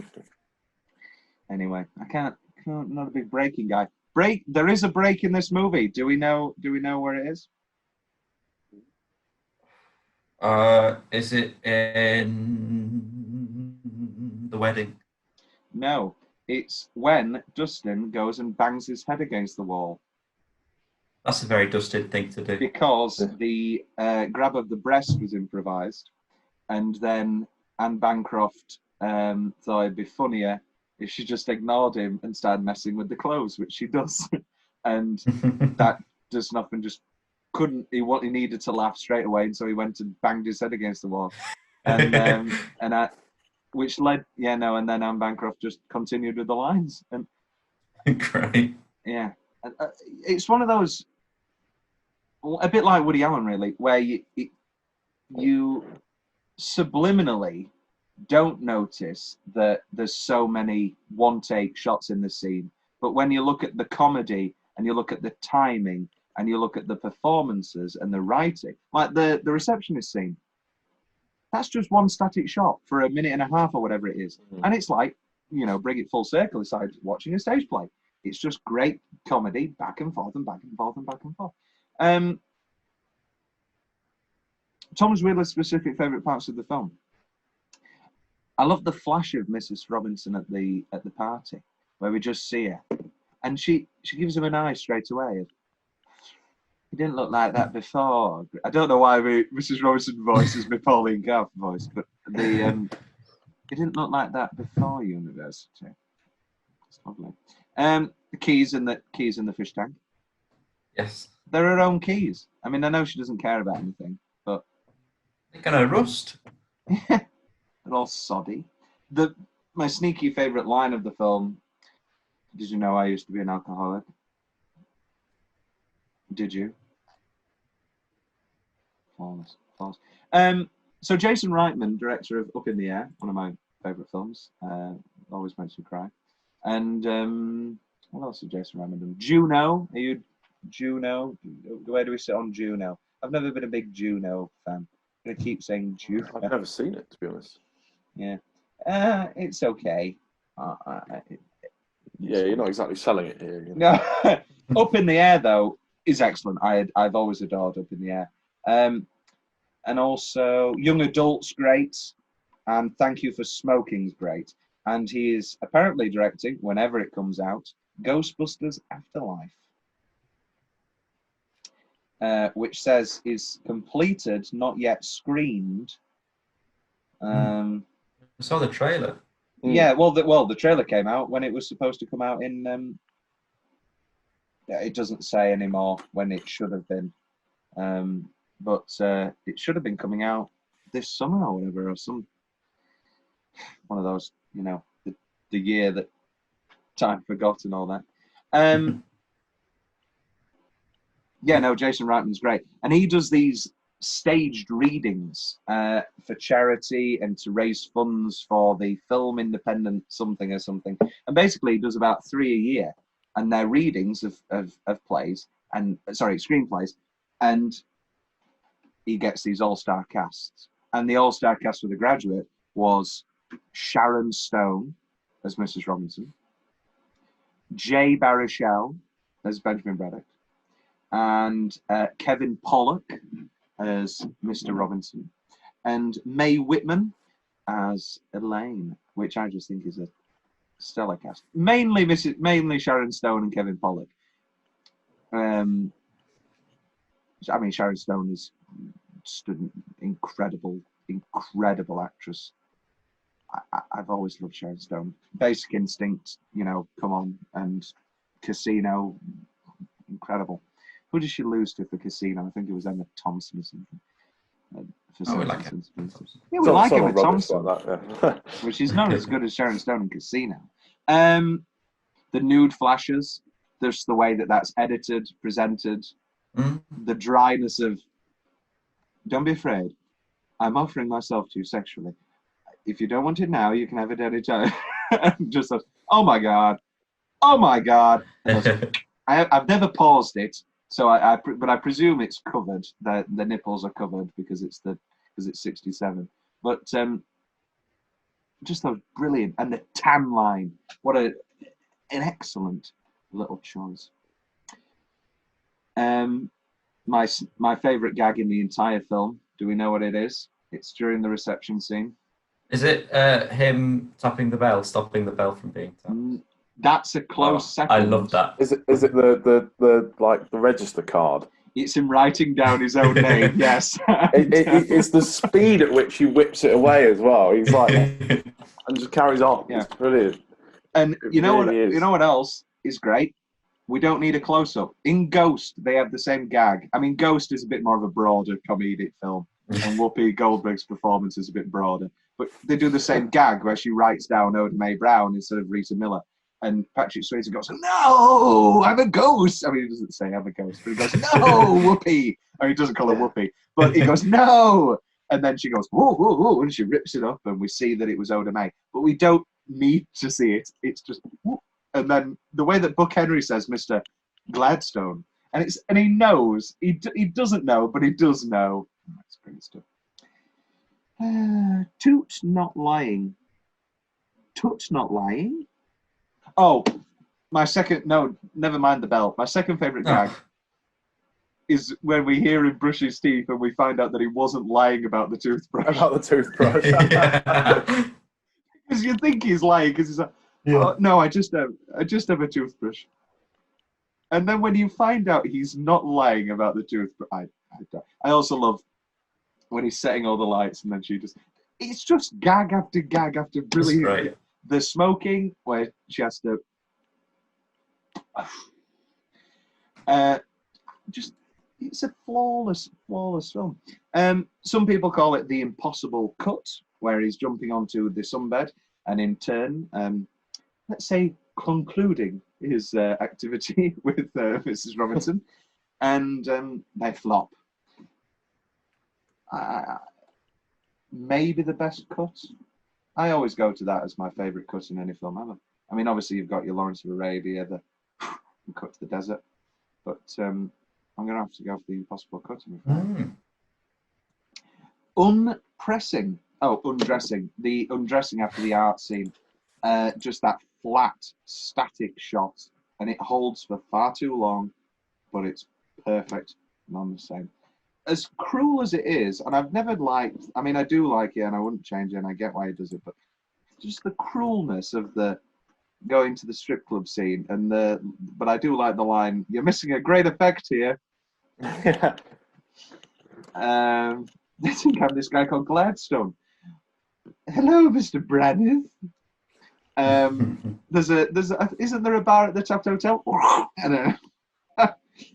Anyway, not a big breaking guy. There is a break in this movie. Do we know where it is? Is it in the wedding? No, it's when Dustin goes and bangs his head against the wall. That's a very Dustin thing to do. Because the grab of the breast was improvised, and then Anne Bancroft thought it'd be funnier if she just ignored him and started messing with the clothes, which she does. And that does nothing, just couldn't, he needed to laugh straight away, and so he went and banged his head against the wall. And which led, and then Anne Bancroft just continued with the lines. And great. Yeah. It's one of those, a bit like Woody Allen, really, where you subliminally don't notice that there's so many one-take shots in the scene. But when you look at the comedy and you look at the timing and you look at the performances and the writing, like the receptionist scene, that's just one static shot for a minute and a half or whatever it is. And it's like, bring it full circle aside watching a stage play. It's just great comedy, back and forth and back and forth and back and forth. Thomas Wheeler's specific favourite parts of the film. I love the flash of Mrs. Robinson at the party, where we just see her, and she gives him an eye straight away. He didn't look like that before. I don't know why Mrs. Robinson voices my Pauline Kael voice, but he didn't look like that before university. It's lovely. The keys in the fish tank. Yes. They're her own keys. I mean, I know she doesn't care about anything, but they're gonna rust. They're all soddy. My sneaky favourite line of the film. Did you know I used to be an alcoholic? Did you? Flawless. So Jason Reitman, director of Up in the Air, one of my favourite films, always makes me cry. And what else has Jason Reitman done? Juno. Are you Juno? Where do we sit on Juno? I've never been a big Juno fan. I'm gonna keep saying Juno. I've never seen it, to be honest. Yeah. It's okay. Yeah, you're not exactly selling it here. No. Up in the Air, though, is excellent. I've always adored Up in the Air. And also Young Adult's great, and Thank You for Smoking's great. And he is apparently directing, whenever it comes out, Ghostbusters Afterlife, which says is completed, not yet screened. I saw the trailer. Yeah, the trailer came out when it was supposed to come out in. It doesn't say anymore when it should have been, but it should have been coming out this summer or whatever, or one of those, the year that time forgot and all that. Yeah, no, Jason Reitman's great, and he does these staged readings for charity and to raise funds for the Film Independent something or something, and basically he does about 3 a year, and they're readings of plays and screenplays, and he gets these all-star casts, and the all-star cast for The Graduate was Sharon Stone as Mrs. Robinson, Jay Baruchel as Benjamin Braddock, and Kevin Pollak as Mr. Robinson, and Mae Whitman as Elaine, which I just think is a stellar cast. Mainly Sharon Stone and Kevin Pollak. I mean, Sharon Stone is just an incredible actress. I've always loved Sharon Stone. Basic Instinct, come on, and Casino, incredible. Who did she lose to for Casino? I think it was Emma Thompson or something. We like it. Yeah, we like Emma Thompson, like that, yeah. But she's not as good as Sharon Stone in Casino. The nude flashes, just the way that's edited, presented, the dryness of, don't be afraid, I'm offering myself to you sexually. If you don't want it now, you can have it any time. Just oh my God. I've never paused it. So but I presume it's covered. The nipples are covered because it's 67. But just those brilliant, and the tan line. What an excellent little choice. My favourite gag in the entire film. Do we know what it is? It's during the reception scene. Is it him tapping the bell, stopping the bell from being tapped? That's a close second. I love that. Is it the register card? It's him writing down his own name. Yes. It's the speed at which he whips it away as well. He's like, and just carries on. Yeah. It's brilliant. And you know what else is great? We don't need a close-up. In Ghost, they have the same gag. I mean, Ghost is a bit more of a broader comedic film, and Whoopi Goldberg's performance is a bit broader. But they do the same gag where she writes down Oda Mae Brown instead of Rita Miller. And Patrick Swayze goes, "No, I'm a ghost." I mean, he doesn't say I'm a ghost, but he goes, "No, Whoopi." I mean, he doesn't call her Whoopi, but he goes, "No." And then she goes, "Whoa, whoa, whoa," and she rips it up, and we see that it was Oda Mae. But we don't need to see it. It's just, whoop. And then the way that Buck Henry says, "Mr. Gladstone," and he knows. He doesn't know, but he does know. That's great stuff. Toot's not lying. Toot's not lying? Oh, my second... No, never mind the bell. My second favourite gag is when we hear him brush his teeth and we find out that he wasn't lying about the toothbrush. About the toothbrush. Because you think he's lying, because he's like, "Oh, no, I just have a toothbrush." And then when you find out he's not lying about the toothbrush, I also love when he's setting all the lights and then she just... It's just gag after gag after brilliant. Right. The smoking, where she has to... just... It's a flawless film. Some people call it the impossible cut, where he's jumping onto the sunbed and in turn, let's say, concluding his activity with Mrs. Robinson, and they flop. Maybe the best cut. I always go to that as my favourite cut in any film ever. I mean, obviously you've got your Lawrence of Arabia, the cut to the desert, but I'm going to have to go for the impossible cut. Undressing. The undressing after the art scene. Just that flat, static shot, and it holds for far too long, but it's perfect and on the same. As cruel as it is, and I've never liked... I mean, I do like it, and I wouldn't change it, and I get why he does it, but just the cruelness of the going to the strip club scene, and but I do like the line, "You're missing a great effect here." I think I'm this guy called Gladstone. "Hello, Mr. Braniff." Isn't there a bar at the Taft Hotel?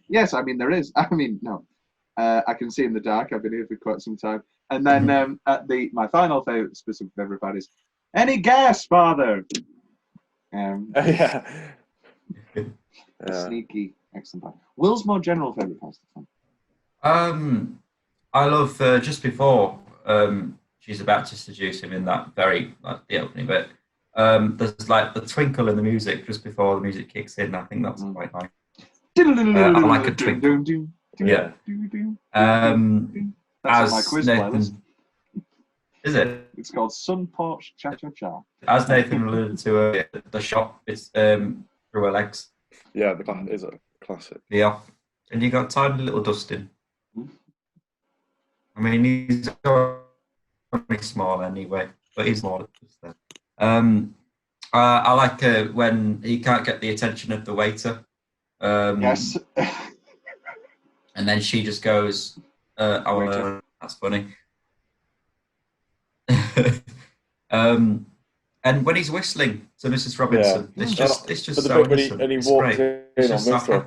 Yes, I mean there is. I mean, no. I can see in the dark. I've been here for quite some time. And then my final specific favourite part is, "Any gas, father?" Sneaky, excellent part. Will's more general favourite part of the film. I love just before she's about to seduce him in that very the opening bit. There's like the twinkle in the music just before the music kicks in. I think that's quite nice. I like a twinkle. Yeah. That's my quiz playlist. Is it? It's called Sun Porch Cha Cha Cha. As Nathan alluded to earlier, the shot is through her legs. Yeah, the is a classic. Yeah, and you got tiny little Dustin. I mean, he's only small anyway, but he's more there. I like when he can't get the attention of the waiter. Yes. And then she just goes, that's funny. And when he's whistling to Mrs. Robinson, it's just so innocent. And he walks in on so Mr.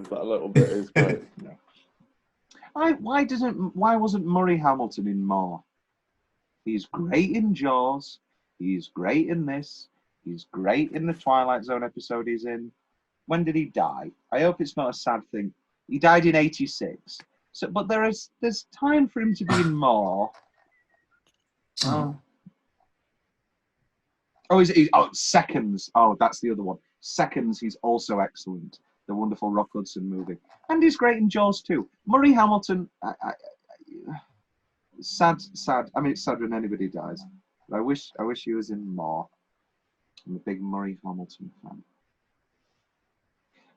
That little bit is great. Why wasn't Murray Hamilton in more? He's great in Jaws. He's great in this. He's great in the Twilight Zone episode he's in. When did he die? I hope it's not a sad thing. He died in '86. So, but there's time for him to be in more. Seconds. Oh, that's the other one. Seconds. He's also excellent. The wonderful Rock Hudson movie, and he's great in Jaws too. Murray Hamilton. Sad. I mean, it's sad when anybody dies. But I wish he was in more. I'm a big Murray Hamilton fan.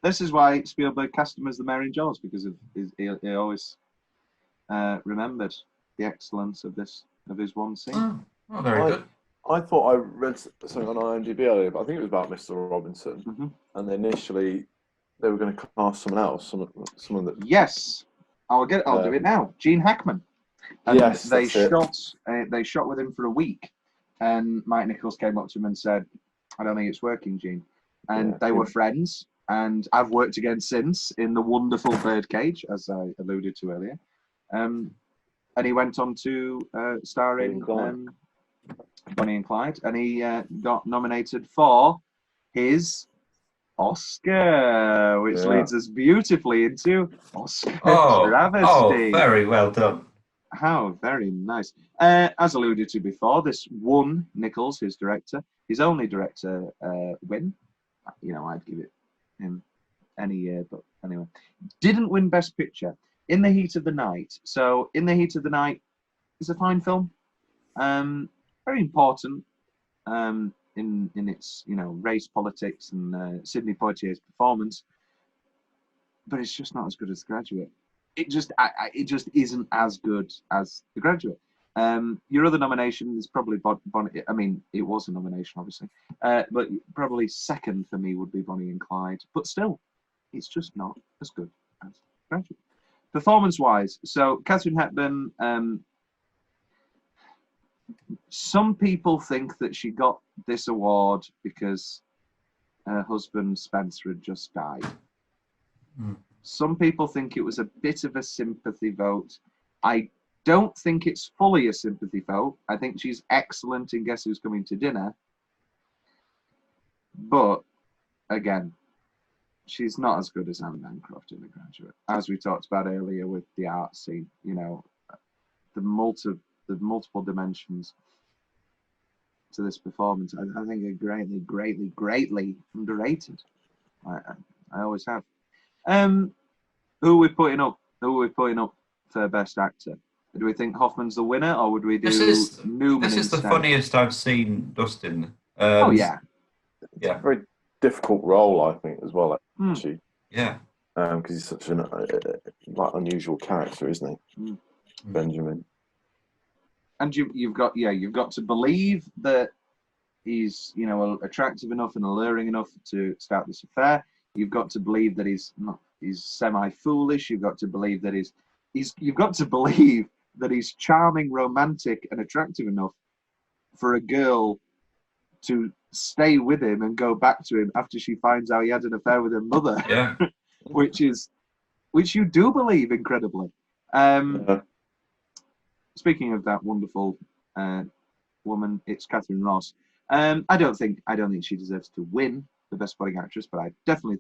This is why Spielberg cast him as the mayor in Jaws, because he always remembered the excellence of his one scene. Oh, very good. I thought I read something on IMDb earlier, but I think it was about Mr. Robinson, and initially they were going to cast someone else, someone that. Yes, I'll do it now. Gene Hackman. And yes, they shot with him for a week, and Mike Nichols came up to him and said, "I don't think it's working, Gene." And they were friends, and I've worked again since in the wonderful Birdcage, as I alluded to earlier. And he went on to star in Bonnie and Clyde, and he got nominated for his Oscar, which leads us beautifully into Oscar travesty. Oh, very well done. How very nice. As alluded to before, this won Nichols, his director, his only director win. You know, I'd give it him any year, but anyway. Didn't win Best Picture. In the Heat of the Night. So, In the Heat of the Night is a fine film. Very important in its, you know, race politics and Sidney Poitier's performance. But it's just not as good as The Graduate. It just isn't as good as The Graduate. Your other nomination is probably Bonnie. I mean, it was a nomination, obviously, but probably second for me would be Bonnie and Clyde. But still, it's just not as good as The Graduate. Performance-wise, so Katharine Hepburn. Some people think that she got this award because her husband Spencer had just died. Some people think it was a bit of a sympathy vote. I don't think it's fully a sympathy vote. I think she's excellent in Guess Who's Coming to Dinner. But, again, she's not as good as Anne Bancroft in The Graduate. As we talked about earlier with the art scene, you know, the multiple dimensions to this performance, I think are greatly underrated. I always have. Who are we putting up? For Best Actor? Do we think Hoffman's the winner, or would we do Newman This is instead? the funniest I've seen Dustin. Oh yeah. It's a very difficult role, I think, as well. Actually. Yeah. Because he's such an unusual character, isn't he, Benjamin? And you've got to believe that he's, you know, attractive enough and alluring enough to start this affair. You've got to believe that he's semi-foolish. You've got to believe that he's charming, romantic, and attractive enough for a girl to stay with him and go back to him after she finds out he had an affair with her mother. Yeah. which you do believe incredibly. Speaking of that wonderful woman, it's Catherine Ross. I don't think she deserves to win the Best Supporting Actress, but I definitely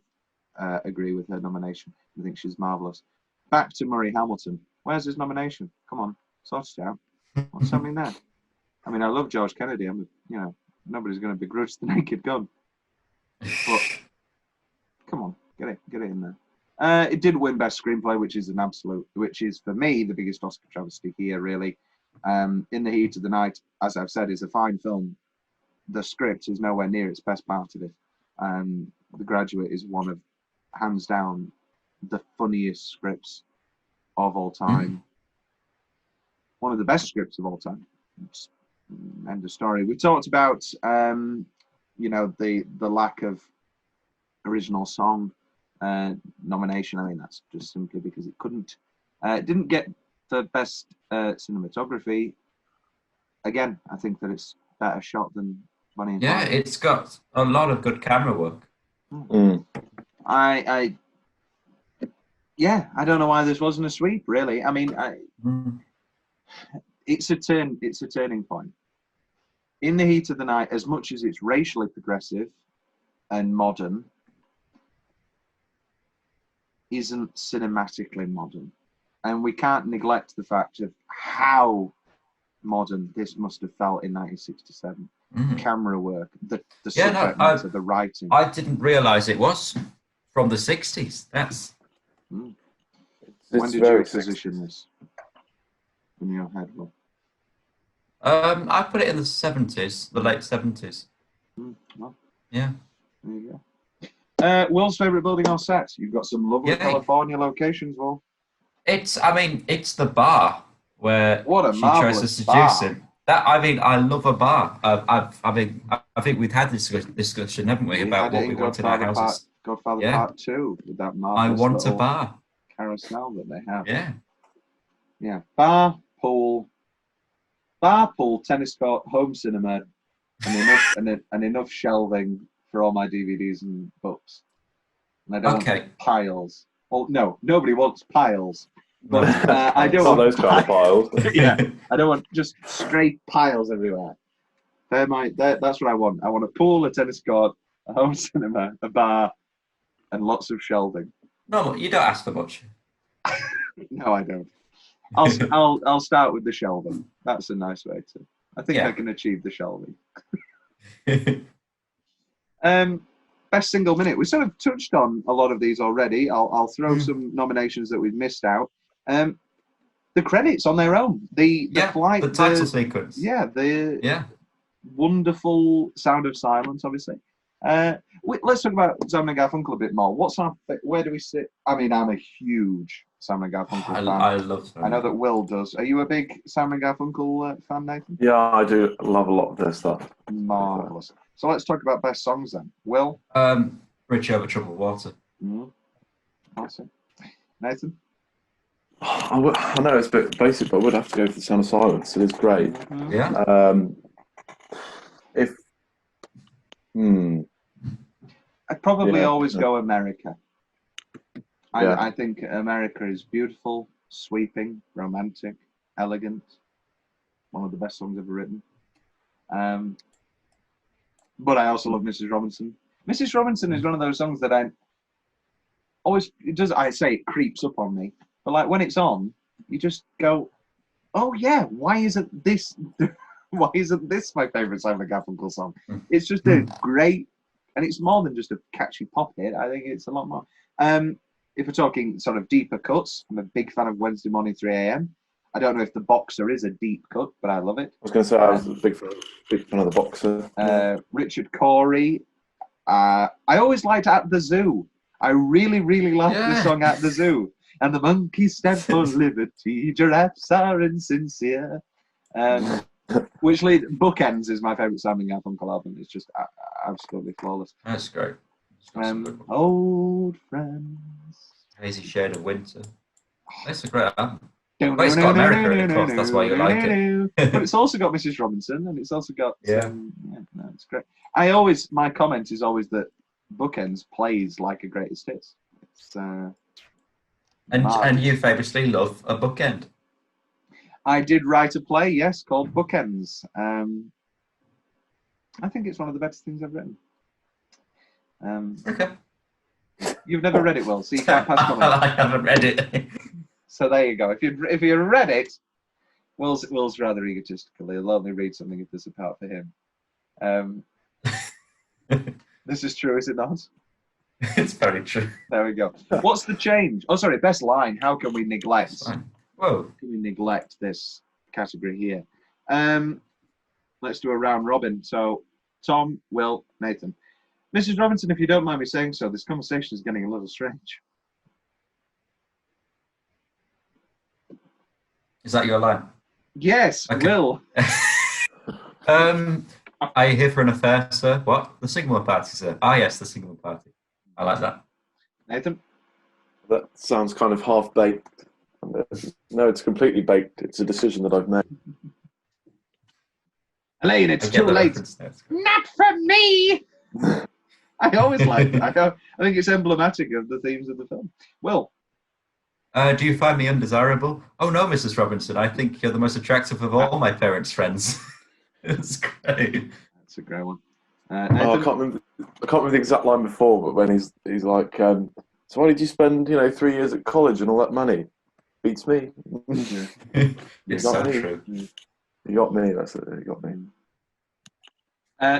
agree with her nomination. I think she's marvelous. Back to Murray Hamilton. Where's his nomination? Come on, sort it out. What's happening there? I mean, I love George Kennedy. Nobody's going to begrudge The Naked Gun. But come on, get it in there. It did win Best Screenplay, which is for me the biggest Oscar travesty here, really. In the Heat of the Night, as I've said, is a fine film. The script is nowhere near its best part of it. The Graduate is one of, hands down, the funniest scripts of all time. One of the best scripts of all time. End of story. We talked about, you know, the lack of original song nomination. I mean, that's just simply because it didn't get the Best Cinematography. Again, I think that it's better shot than Bonnie and Clyde. Yeah, it's got a lot of good camera work. I don't know why this wasn't a sweep, really. I mean, it's a turning point. In the Heat of the Night, as much as it's racially progressive and modern, isn't cinematically modern. And we can't neglect the fact of how modern this must have felt in 1967. Camera work, the subject matter, the writing. I didn't realise it was from the 60s. That's... When did you position this in your head, Will? I put it in the 70s, the late 70s. Well, yeah. There you go. Will's favourite building on set? You've got some lovely California locations, Will. It's the bar where she tries to seduce him. I love a bar. I think we've had this discussion, haven't we, about what we want in our houses. Godfather Part 2 with that marvelous I want a bar carousel that they have. Yeah. Bar, pool, tennis court, home cinema, and enough shelving for all my DVDs and books. And I don't want piles. Well, no, nobody wants piles. But I don't want those kind of piles. Yeah, I don't want just straight piles everywhere. That's what I want. I want a pool, a tennis court, a home cinema, a bar, and lots of shelving. No, you don't ask for much. No, I don't. I'll start with the shelving. That's a nice way to. I think I can achieve the shelving. Best single minute. We sort of touched on a lot of these already. I'll throw some nominations that we've missed out. The credits on their own. The flight. The title sequence. Yeah. Wonderful Sound of Silence, obviously. Let's talk about Simon and Garfunkel a bit more. Where do we sit? I mean, I'm a huge Simon and Garfunkel fan. I love Simon. I know that Will does. Are you a big Simon and Garfunkel fan, Nathan? Yeah, I do love a lot of their stuff. Marvellous. So let's talk about best songs then. Will? Bridge Over Troubled Water. Awesome. Nathan? I know it's a bit basic, but I would have to go for The Sound of Silence. It is great. Yeah. I'd probably always go America. I think America is beautiful, sweeping, romantic, elegant. One of the best songs ever written. But I also love Mrs. Robinson. Mrs. Robinson is one of those songs that I say it creeps up on me. But like when it's on, you just go, oh yeah, why isn't this my favourite Simon & Garfunkel song? It's just a great, and it's more than just a catchy pop hit. I think it's a lot more. If we're talking sort of deeper cuts, I'm a big fan of Wednesday Morning 3 a.m. I don't know if The Boxer is a deep cut, but I love it. I was going to say I was a big fan of The Boxer. Richard Corey. I always liked At the Zoo. I really, really liked the song At the Zoo. And the monkeys stand for liberty, giraffes are insincere. Which Bookends is my favourite Simon & Garfunkel album. It's just absolutely flawless. That's great. Old Friends. Hazy Shade of Winter. That's a great album. But it's got America in it, of course, that's why you like it. But it's also got Mrs. Robinson, and it's also got... it's great. My comment is always that Bookends plays like a greatest hits. It's... And you famously love a bookend. I did write a play, yes, called Bookends. I think it's one of the best things I've written. Okay. You've never read it, Will, so you can't pass on it. I haven't read it. So there you go. If you read it, Will's rather egotistical. He'll only read something if there's a part for him. This is true, is it not? It's very true. There we go. What's the change? Oh, sorry, best line. How can we neglect? Whoa. Can we neglect this category here? Let's do a round robin. So, Tom, Will, Nathan. Mrs. Robinson, if you don't mind me saying so, this conversation is getting a little strange. Is that your line? Yes, okay. Will. Are you here for an affair, sir? What? The Sigma Party, sir. Ah, yes, the Sigma Party. I like that. Nathan? That sounds kind of half-baked. No, it's completely baked. It's a decision that I've made. Elaine, it's too late. Not for me! I always like it. I think it's emblematic of the themes of the film. Will? Do you find me undesirable? Oh, no, Mrs. Robinson. I think you're the most attractive of all my parents' friends. It's great. That's a great one. I can't remember the exact line before, but when he's like, so why did you spend 3 years at college and all that money? Beats me. It's so true. You got me. That's it. You got me.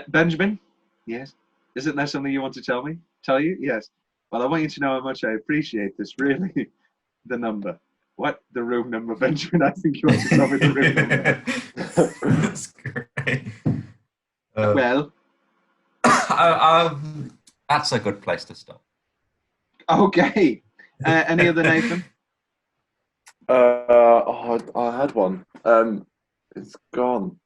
Benjamin. Yes. Isn't there something you want to tell me? Tell you? Yes. Well, I want you to know how much I appreciate this. Really, the number. What? The room number, Benjamin? I think you want to tell me the room number. That's great. Well. That's a good place to stop. Okay. Any other, Nathan? I had one. It's gone.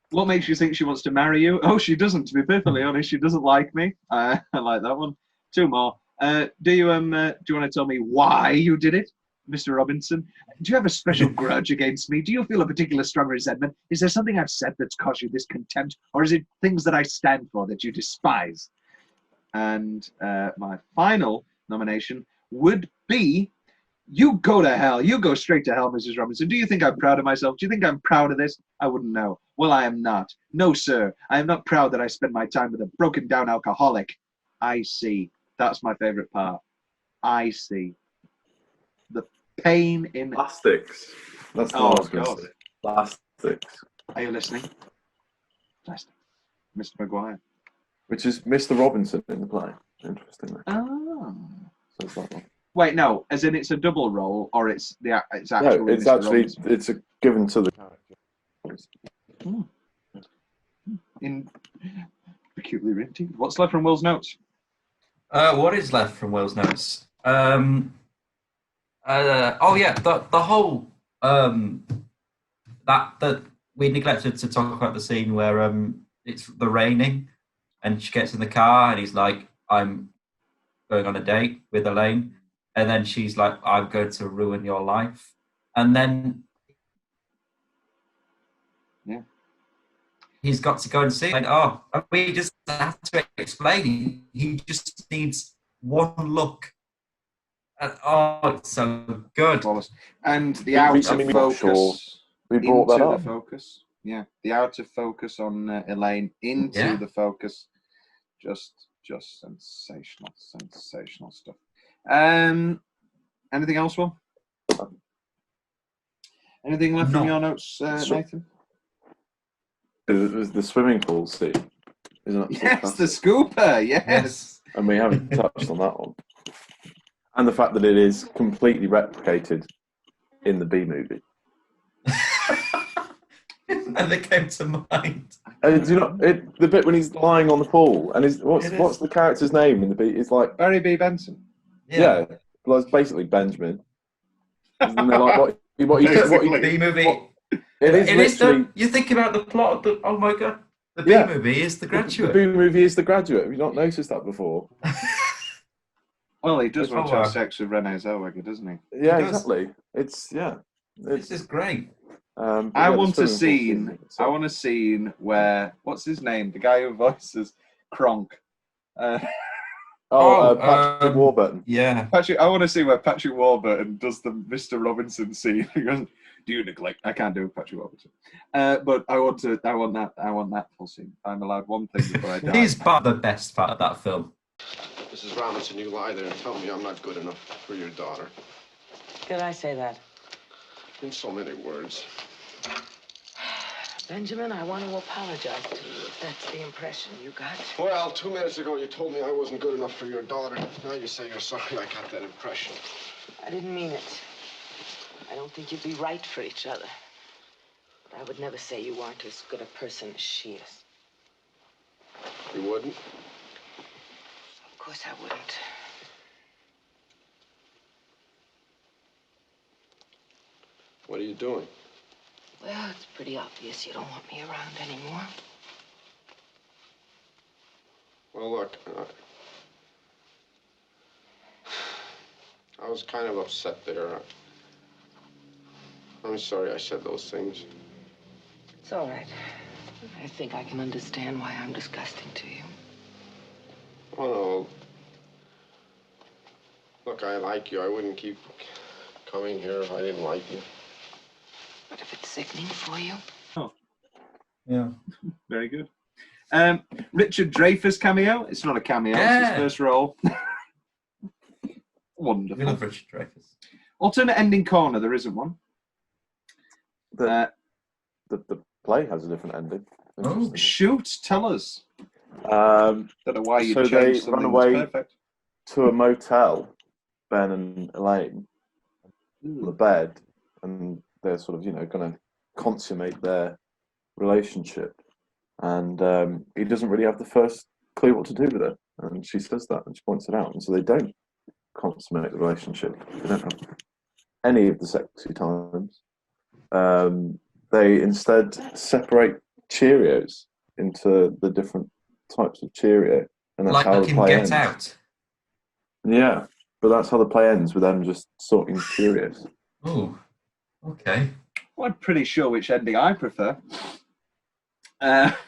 What makes you think she wants to marry you? Oh, she doesn't, to be perfectly honest. She doesn't like me. I like that one. Two more. Do you want to tell me why you did it, Mr. Robinson? Do you have a special grudge against me? Do you feel a particular strong resentment? Is there something I've said that's caused you this contempt? Or is it things that I stand for that you despise? And my final nomination would be You go to hell. You go straight to hell, Mrs. Robinson. Do you think I'm proud of myself? Do you think I'm proud of this? I wouldn't know. Well, I am not. No, sir. I am not proud that I spend my time with a broken down alcoholic. I see. That's my favorite part. I see. The pain in... Plastics. That's what I was going to say. Plastics. Are you listening? Plastics. Mr. Maguire. Which is Mr. Robinson in the play, interestingly. Oh. So it's that one. Wait, no. As in it's a double role, or it's actually... No, it's Mr. actually, Robinson? it's given to the character. In peculiar indeed. What's left from Will's notes? What is left from Will's notes? Oh yeah, the whole that we neglected to talk about the scene where it's the raining and she gets in the car and he's like, I'm going on a date with Elaine, and then she's like, I'm going to ruin your life, and then he's got to go and see it. Like, oh, we just have to explain. He just needs one look. And, oh, it's so good. And the out of focus. We brought that up. The focus. Yeah, the out of focus on Elaine into the focus. Just sensational stuff. Anything else, Will? Anything left from your notes, Nathan? It was the swimming pool scene, isn't it? Yes, the scooper, yes. And we haven't touched on that one. And the fact that it is completely replicated in the B movie. And they came to mind. And do you know the bit when he's lying on the pool and what's the character's name in the B? It's like Barry B. Benson. Yeah, well, it's basically Benjamin. And they're like, what you B movie. It is you think about the plot of the, oh my god, the B movie is The Graduate. The B movie is The Graduate. Have you not noticed that before? Well, he does want to have sex with Renee Zellweger, doesn't he? Yeah, exactly. This is great. I want a scene where, what's his name? The guy who voices Kronk. Patrick Warburton. Yeah. I want to see where Patrick Warburton does the Mr. Robinson scene. He goes, do you neglect? I can't do Patrick Warburton. But I want that full scene. I'm allowed one thing before I die. He's the best part of that film. Mrs. Robinson, you lie there and tell me I'm not good enough for your daughter. Did I say that? In so many words. Benjamin, I want to apologize to you if that's the impression you got. Well, 2 minutes ago you told me I wasn't good enough for your daughter. Now you say you're sorry I got that impression. I didn't mean it. I don't think you'd be right for each other. But I would never say you weren't as good a person as she is. You wouldn't? Of course I wouldn't. What are you doing? Well, it's pretty obvious you don't want me around anymore. Well, look, I was kind of upset there. I'm sorry I said those things. It's all right. I think I can understand why I'm disgusting to you. Oh, no. Look, I like you. I wouldn't keep coming here if I didn't like you. But if it's sickening for you? Oh. Yeah. Very good. Richard Dreyfuss cameo. It's not a cameo. Yeah. It's his first role. Wonderful. We love Richard Dreyfuss. Alternate ending corner. There isn't one. The play has a different ending. Oh, shoot! Tell us. Don't know why you so changed they run something away that's perfect. to a motel, Ben and Elaine, on the bed, and they're sort of, going to consummate their relationship. And he doesn't really have the first clue what to do with her. And she says that, and she points it out. And so they don't consummate the relationship. They don't have any of the sexy times. They instead separate Cheerios into the different types of Cheerio. And that's like how the in play Get ends. Out. Yeah, but that's how the play ends, with them just sorting Cheerios. Oh, okay. Well, I'm pretty sure which ending I prefer.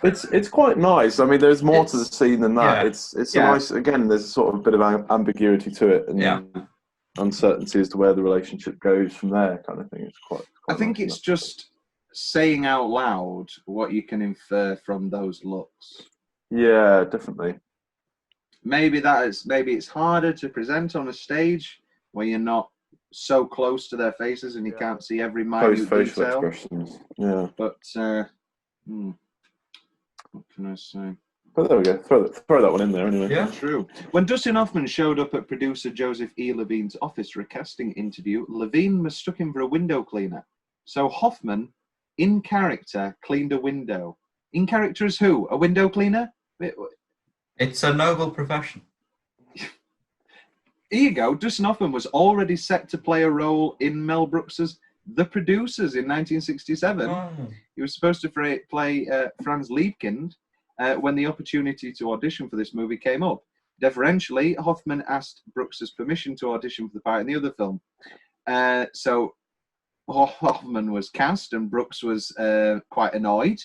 It's quite nice. I mean, there's more to the scene than that. Yeah. It's a nice, again, there's a sort of bit of ambiguity to it. And uncertainty as to where the relationship goes from there, kind of thing. It's quite I think nice it's just saying out loud what you can infer from those looks. Yeah, definitely. Maybe it's harder to present on a stage where you're not so close to their faces and you can't see every minute Post-facial detail. expressions. Yeah. But what can I say? But there we go. Throw that one in there anyway. Yeah, true. When Dustin Hoffman showed up at producer Joseph E. Levine's office for a casting interview, Levine mistook him for a window cleaner. So Hoffman, in character, cleaned a window. In character as who? A window cleaner? It's a noble profession. Here you go. Dustin Hoffman was already set to play a role in Mel Brooks's The Producers in 1967. Oh. He was supposed to play Franz Liebkind when the opportunity to audition for this movie came up. Deferentially, Hoffman asked Brooks's permission to audition for the part in the other film. So Hoffman was cast, and Brooks was quite annoyed.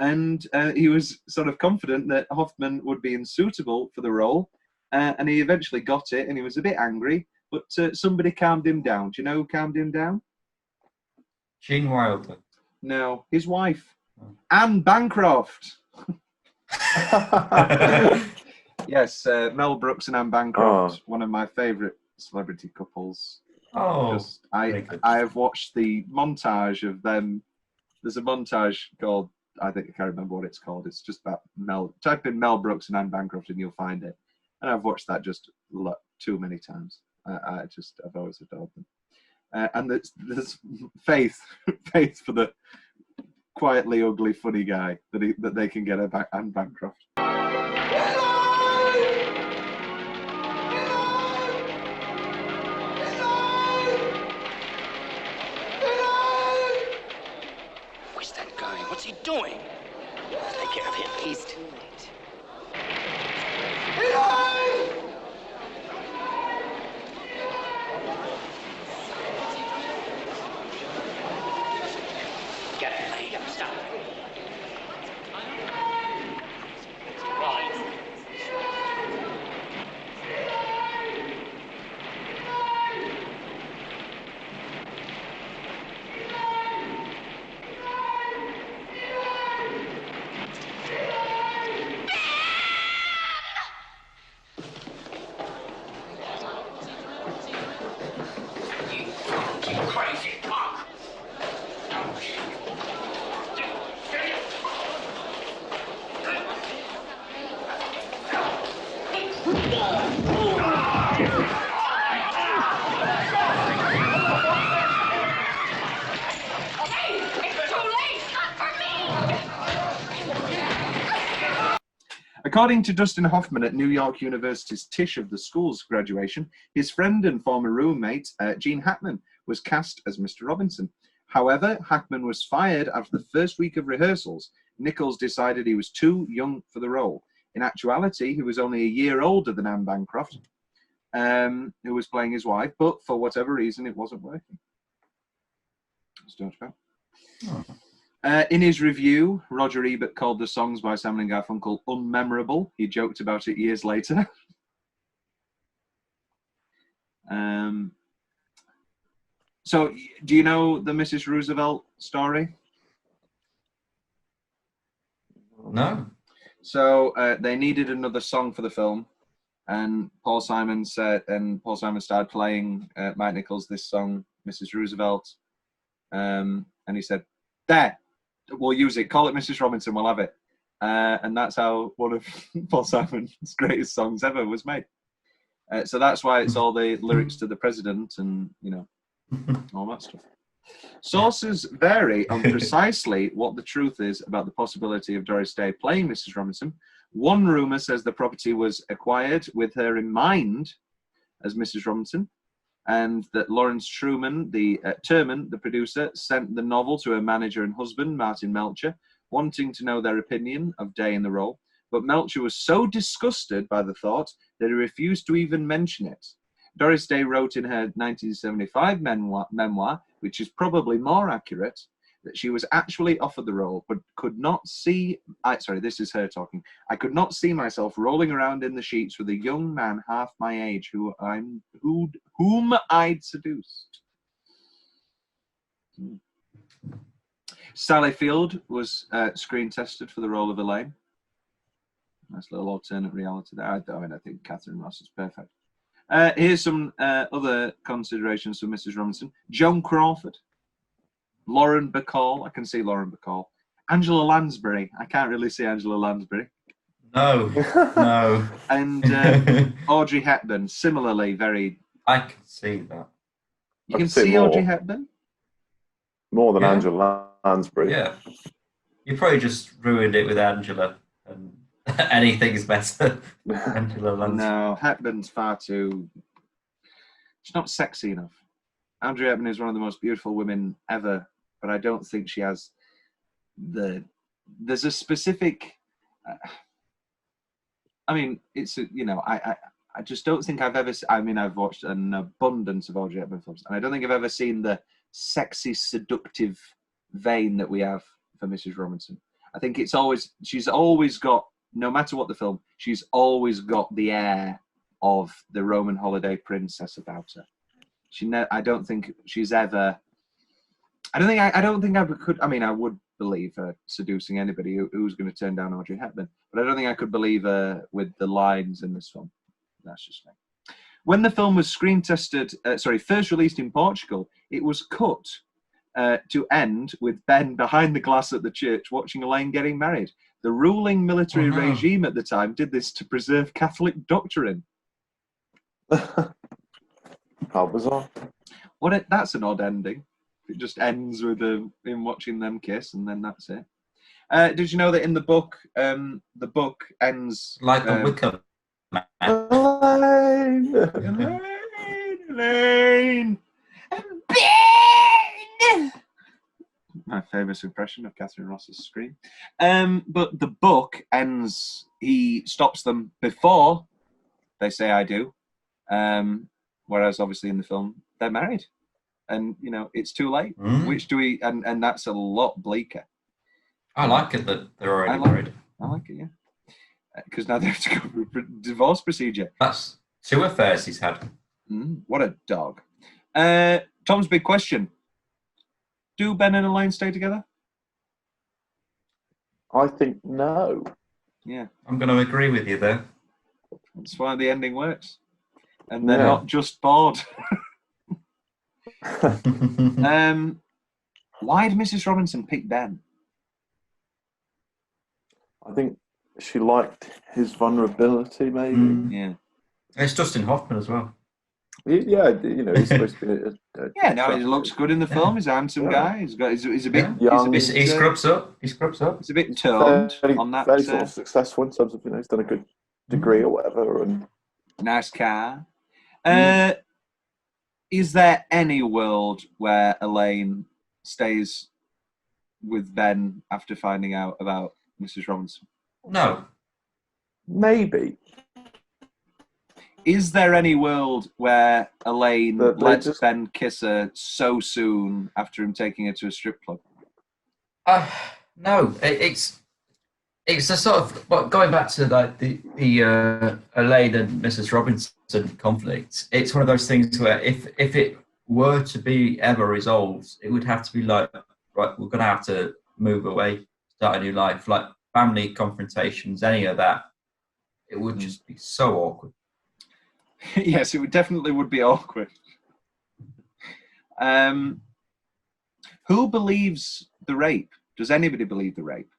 And he was sort of confident that Hoffman would be unsuitable for the role. And he eventually got it, and he was a bit angry. But somebody calmed him down. Do you know who calmed him down? Gene Wilder. No, his wife, Anne Bancroft. Yes, Mel Brooks and Anne Bancroft, one of my favourite celebrity couples. Oh, I have watched the montage of them. There's a montage called, I can't remember what it's called. It's just about Mel. Type in Mel Brooks and Anne Bancroft and you'll find it. And I've watched that just too many times. I've always adored them. And there's faith for the quietly ugly, funny guy that they can get Anne Bancroft. Where's that guy? What's he doing? Take care of him. He's too late. Get it. Hey, stop. According to Dustin Hoffman at New York University's Tisch of the Schools graduation, his friend and former roommate, Gene Hackman, was cast as Mr. Robinson. However, Hackman was fired after the first week of rehearsals. Nichols decided he was too young for the role. In actuality, he was only a year older than Anne Bancroft, who was playing his wife, but for whatever reason, it wasn't working. In his review, Roger Ebert called the songs by Simon and Garfunkel unmemorable. He joked about it years later. So, do you know the Mrs. Roosevelt story? No. So they needed another song for the film, and Paul Simon started playing Mike Nichols this song, Mrs. Roosevelt, and he said, "There, we'll use it. Call it Mrs. Robinson. We'll have it." And that's how one of Paul Simon's greatest songs ever was made. So that's why it's all the lyrics to the president and all that stuff. Sources vary on precisely what the truth is about the possibility of Doris Day playing Mrs. Robinson. One rumor says the property was acquired with her in mind as Mrs. Robinson, and that Lawrence Truman, the producer, sent the novel to her manager and husband, Martin Melcher, wanting to know their opinion of Day in the role. But Melcher was so disgusted by the thought that he refused to even mention it. Doris Day wrote in her 1975 memoir, which is probably more accurate, that she was actually offered the role, but could not see. Sorry, this is her talking. I could not see myself rolling around in the sheets with a young man half my age whom I'd seduced. Sally Field was screen tested for the role of Elaine. Nice little alternate reality there. I think Catherine Ross is perfect. Here's some other considerations for Mrs. Robinson. Joan Crawford. Lauren Bacall. I can see Lauren Bacall. Angela Lansbury. I can't really see Angela Lansbury. No, no. And Audrey Hepburn. Similarly, very... I can see that. You can see Audrey Hepburn? More than Angela Lansbury. Yeah. You probably just ruined it with Angela. And anything's better. Angela Lansbury. No, Hepburn's far too... She's not sexy enough. Audrey Hepburn is one of the most beautiful women ever, but I don't think she has the... There's a specific... I mean, it's, I just don't think I've ever... I've watched an abundance of Audrey Hepburn films, and I don't think I've ever seen the sexy, seductive vein that we have for Mrs. Robinson. I think she's always got, no matter what the film, she's always got the air of the Roman holiday princess about her. I don't think she's ever... I don't think I could... I would believe her seducing anybody who's going to turn down Audrey Hepburn, but I don't think I could believe her with the lines in this film. That's just me. When the film was first released in Portugal, it was cut to end with Ben behind the glass at the church watching Elaine getting married. The ruling military regime at the time did this to preserve Catholic doctrine. How bizarre. That's an odd ending. It just ends with him watching them kiss, and then that's it. Did you know that in the book ends like the Wicker Man? Elaine. My famous impression of Catherine Ross's scream. But the book ends. He stops them before they say "I do," whereas obviously in the film they're married. And it's too late. Which do we? And that's a lot bleaker. I like it that they're already married. I like it, yeah. Because now they have to go through a divorce procedure. That's 2 affairs he's had. What a dog. Tom's big question: do Ben and Elaine stay together? I think no. Yeah, I'm going to agree with you there. That's why the ending works, and they're not just bored. Why did Mrs. Robinson pick Ben? I think she liked his vulnerability, maybe. Yeah. It's Dustin Hoffman as well. Yeah, he's supposed to be. He looks good in the film. He's a handsome guy. He's a bit young. He scrubs up. He scrubs up. He's a bit toned on that. Very sort of successful in terms of he's done a good degree or whatever, and nice car. Is there any world where Elaine stays with Ben after finding out about Mrs. Robinson? No. Maybe. Is there any world where Elaine lets Ben kiss her so soon after him taking her to a strip club? No. It's a sort of going back to the Elaine and Mrs. Robinson conflict. It's one of those things where if it were to be ever resolved, it would have to be like, right, we're going to have to move away, start a new life, like family confrontations, any of that. It would just be so awkward. Yes, it definitely would be awkward. Who believes the rape? Does anybody believe the rape?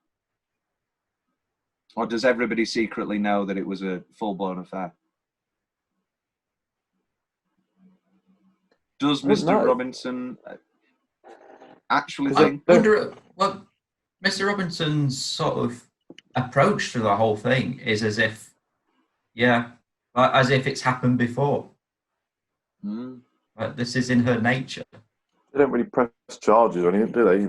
Or does everybody secretly know that it was a full-blown affair? Does Mr. Robinson actually think... Well, Mr. Robinson's sort of approach to the whole thing is as if it's happened before. Like, this is in her nature. They don't really press charges or anything, do they?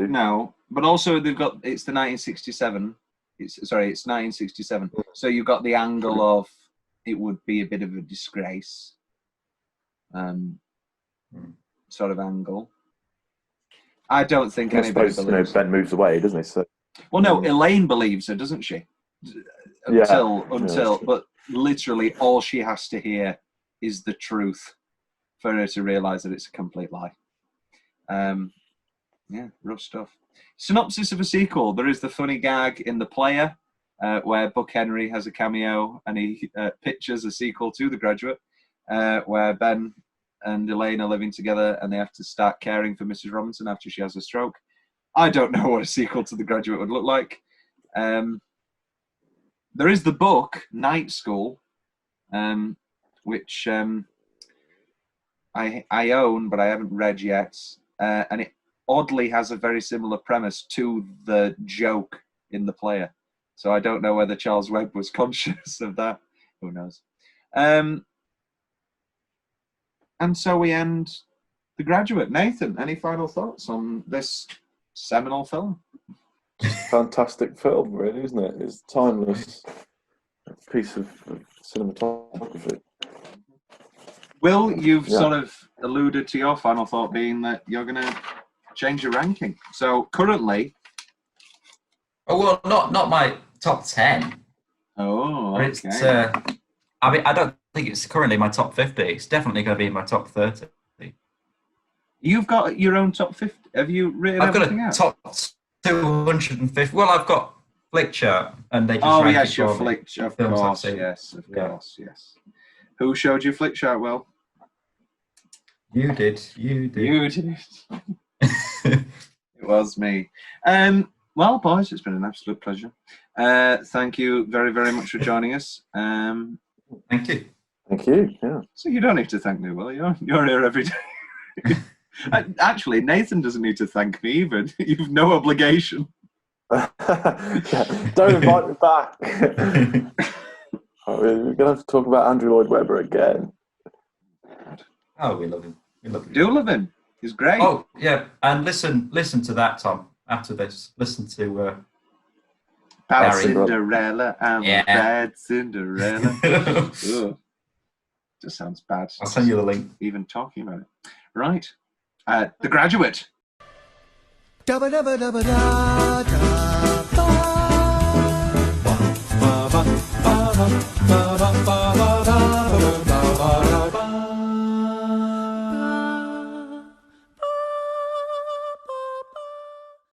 No. But also they've got, it's the 1967... It's 1967. So you've got the angle of it would be a bit of a disgrace, sort of angle. I don't think I anybody suppose believes. Ben moves away, doesn't he? So Well, no, Elaine believes her, doesn't she? Until, but literally all she has to hear is the truth for her to realise that it's a complete lie. Yeah, rough stuff. Synopsis of a sequel. There is the funny gag in The Player, where Buck Henry has a cameo and he pictures a sequel to The Graduate, where Ben and Elaine are living together and they have to start caring for Mrs. Robinson after she has a stroke. I don't know what a sequel to The Graduate would look like. There is the book, Night School, which I own, but I haven't read yet. And it oddly has a very similar premise to the joke in The Player. So I don't know whether Charles Webb was conscious of that. Who knows? And so we end The Graduate. Nathan, any final thoughts on this seminal film? fantastic film, really, isn't it? It's a timeless piece of cinematography. Will, you've sort of alluded to your final thought being that you're going to change your ranking. So currently... Oh, well, not my top 10. Oh, okay. It's, I mean, I don't think it's currently my top 50. It's definitely going to be in my top 30. You've got your own top 50. Have you written everything out? I've got a top 250. Well, I've got Flickchart, and they just Oh, rank yes, it your for me. Flickchart, of Films I've course, seen. yes, of course, yes. Who showed you Flickchart, Will? You did. You did. It was me. Well, boys, it's been an absolute pleasure. Thank you very, very much for joining us. Thank you. Thank you. Yeah. So you don't need to thank me, Will. You're here every day. Actually, Nathan doesn't need to thank me either. You've no obligation. Don't invite me back. We're going to have to talk about Andrew Lloyd Webber again. Oh, we love him. We love him. Do love him. He's great. Oh, yeah. And listen to that, Tom, after this. Listen to Bad Barry. Cinderella. I'm a bad Cinderella. Ugh. Just sounds bad. I'll send you the link. Even talking about it. Right. The Graduate. Da ba da ba da ba da da.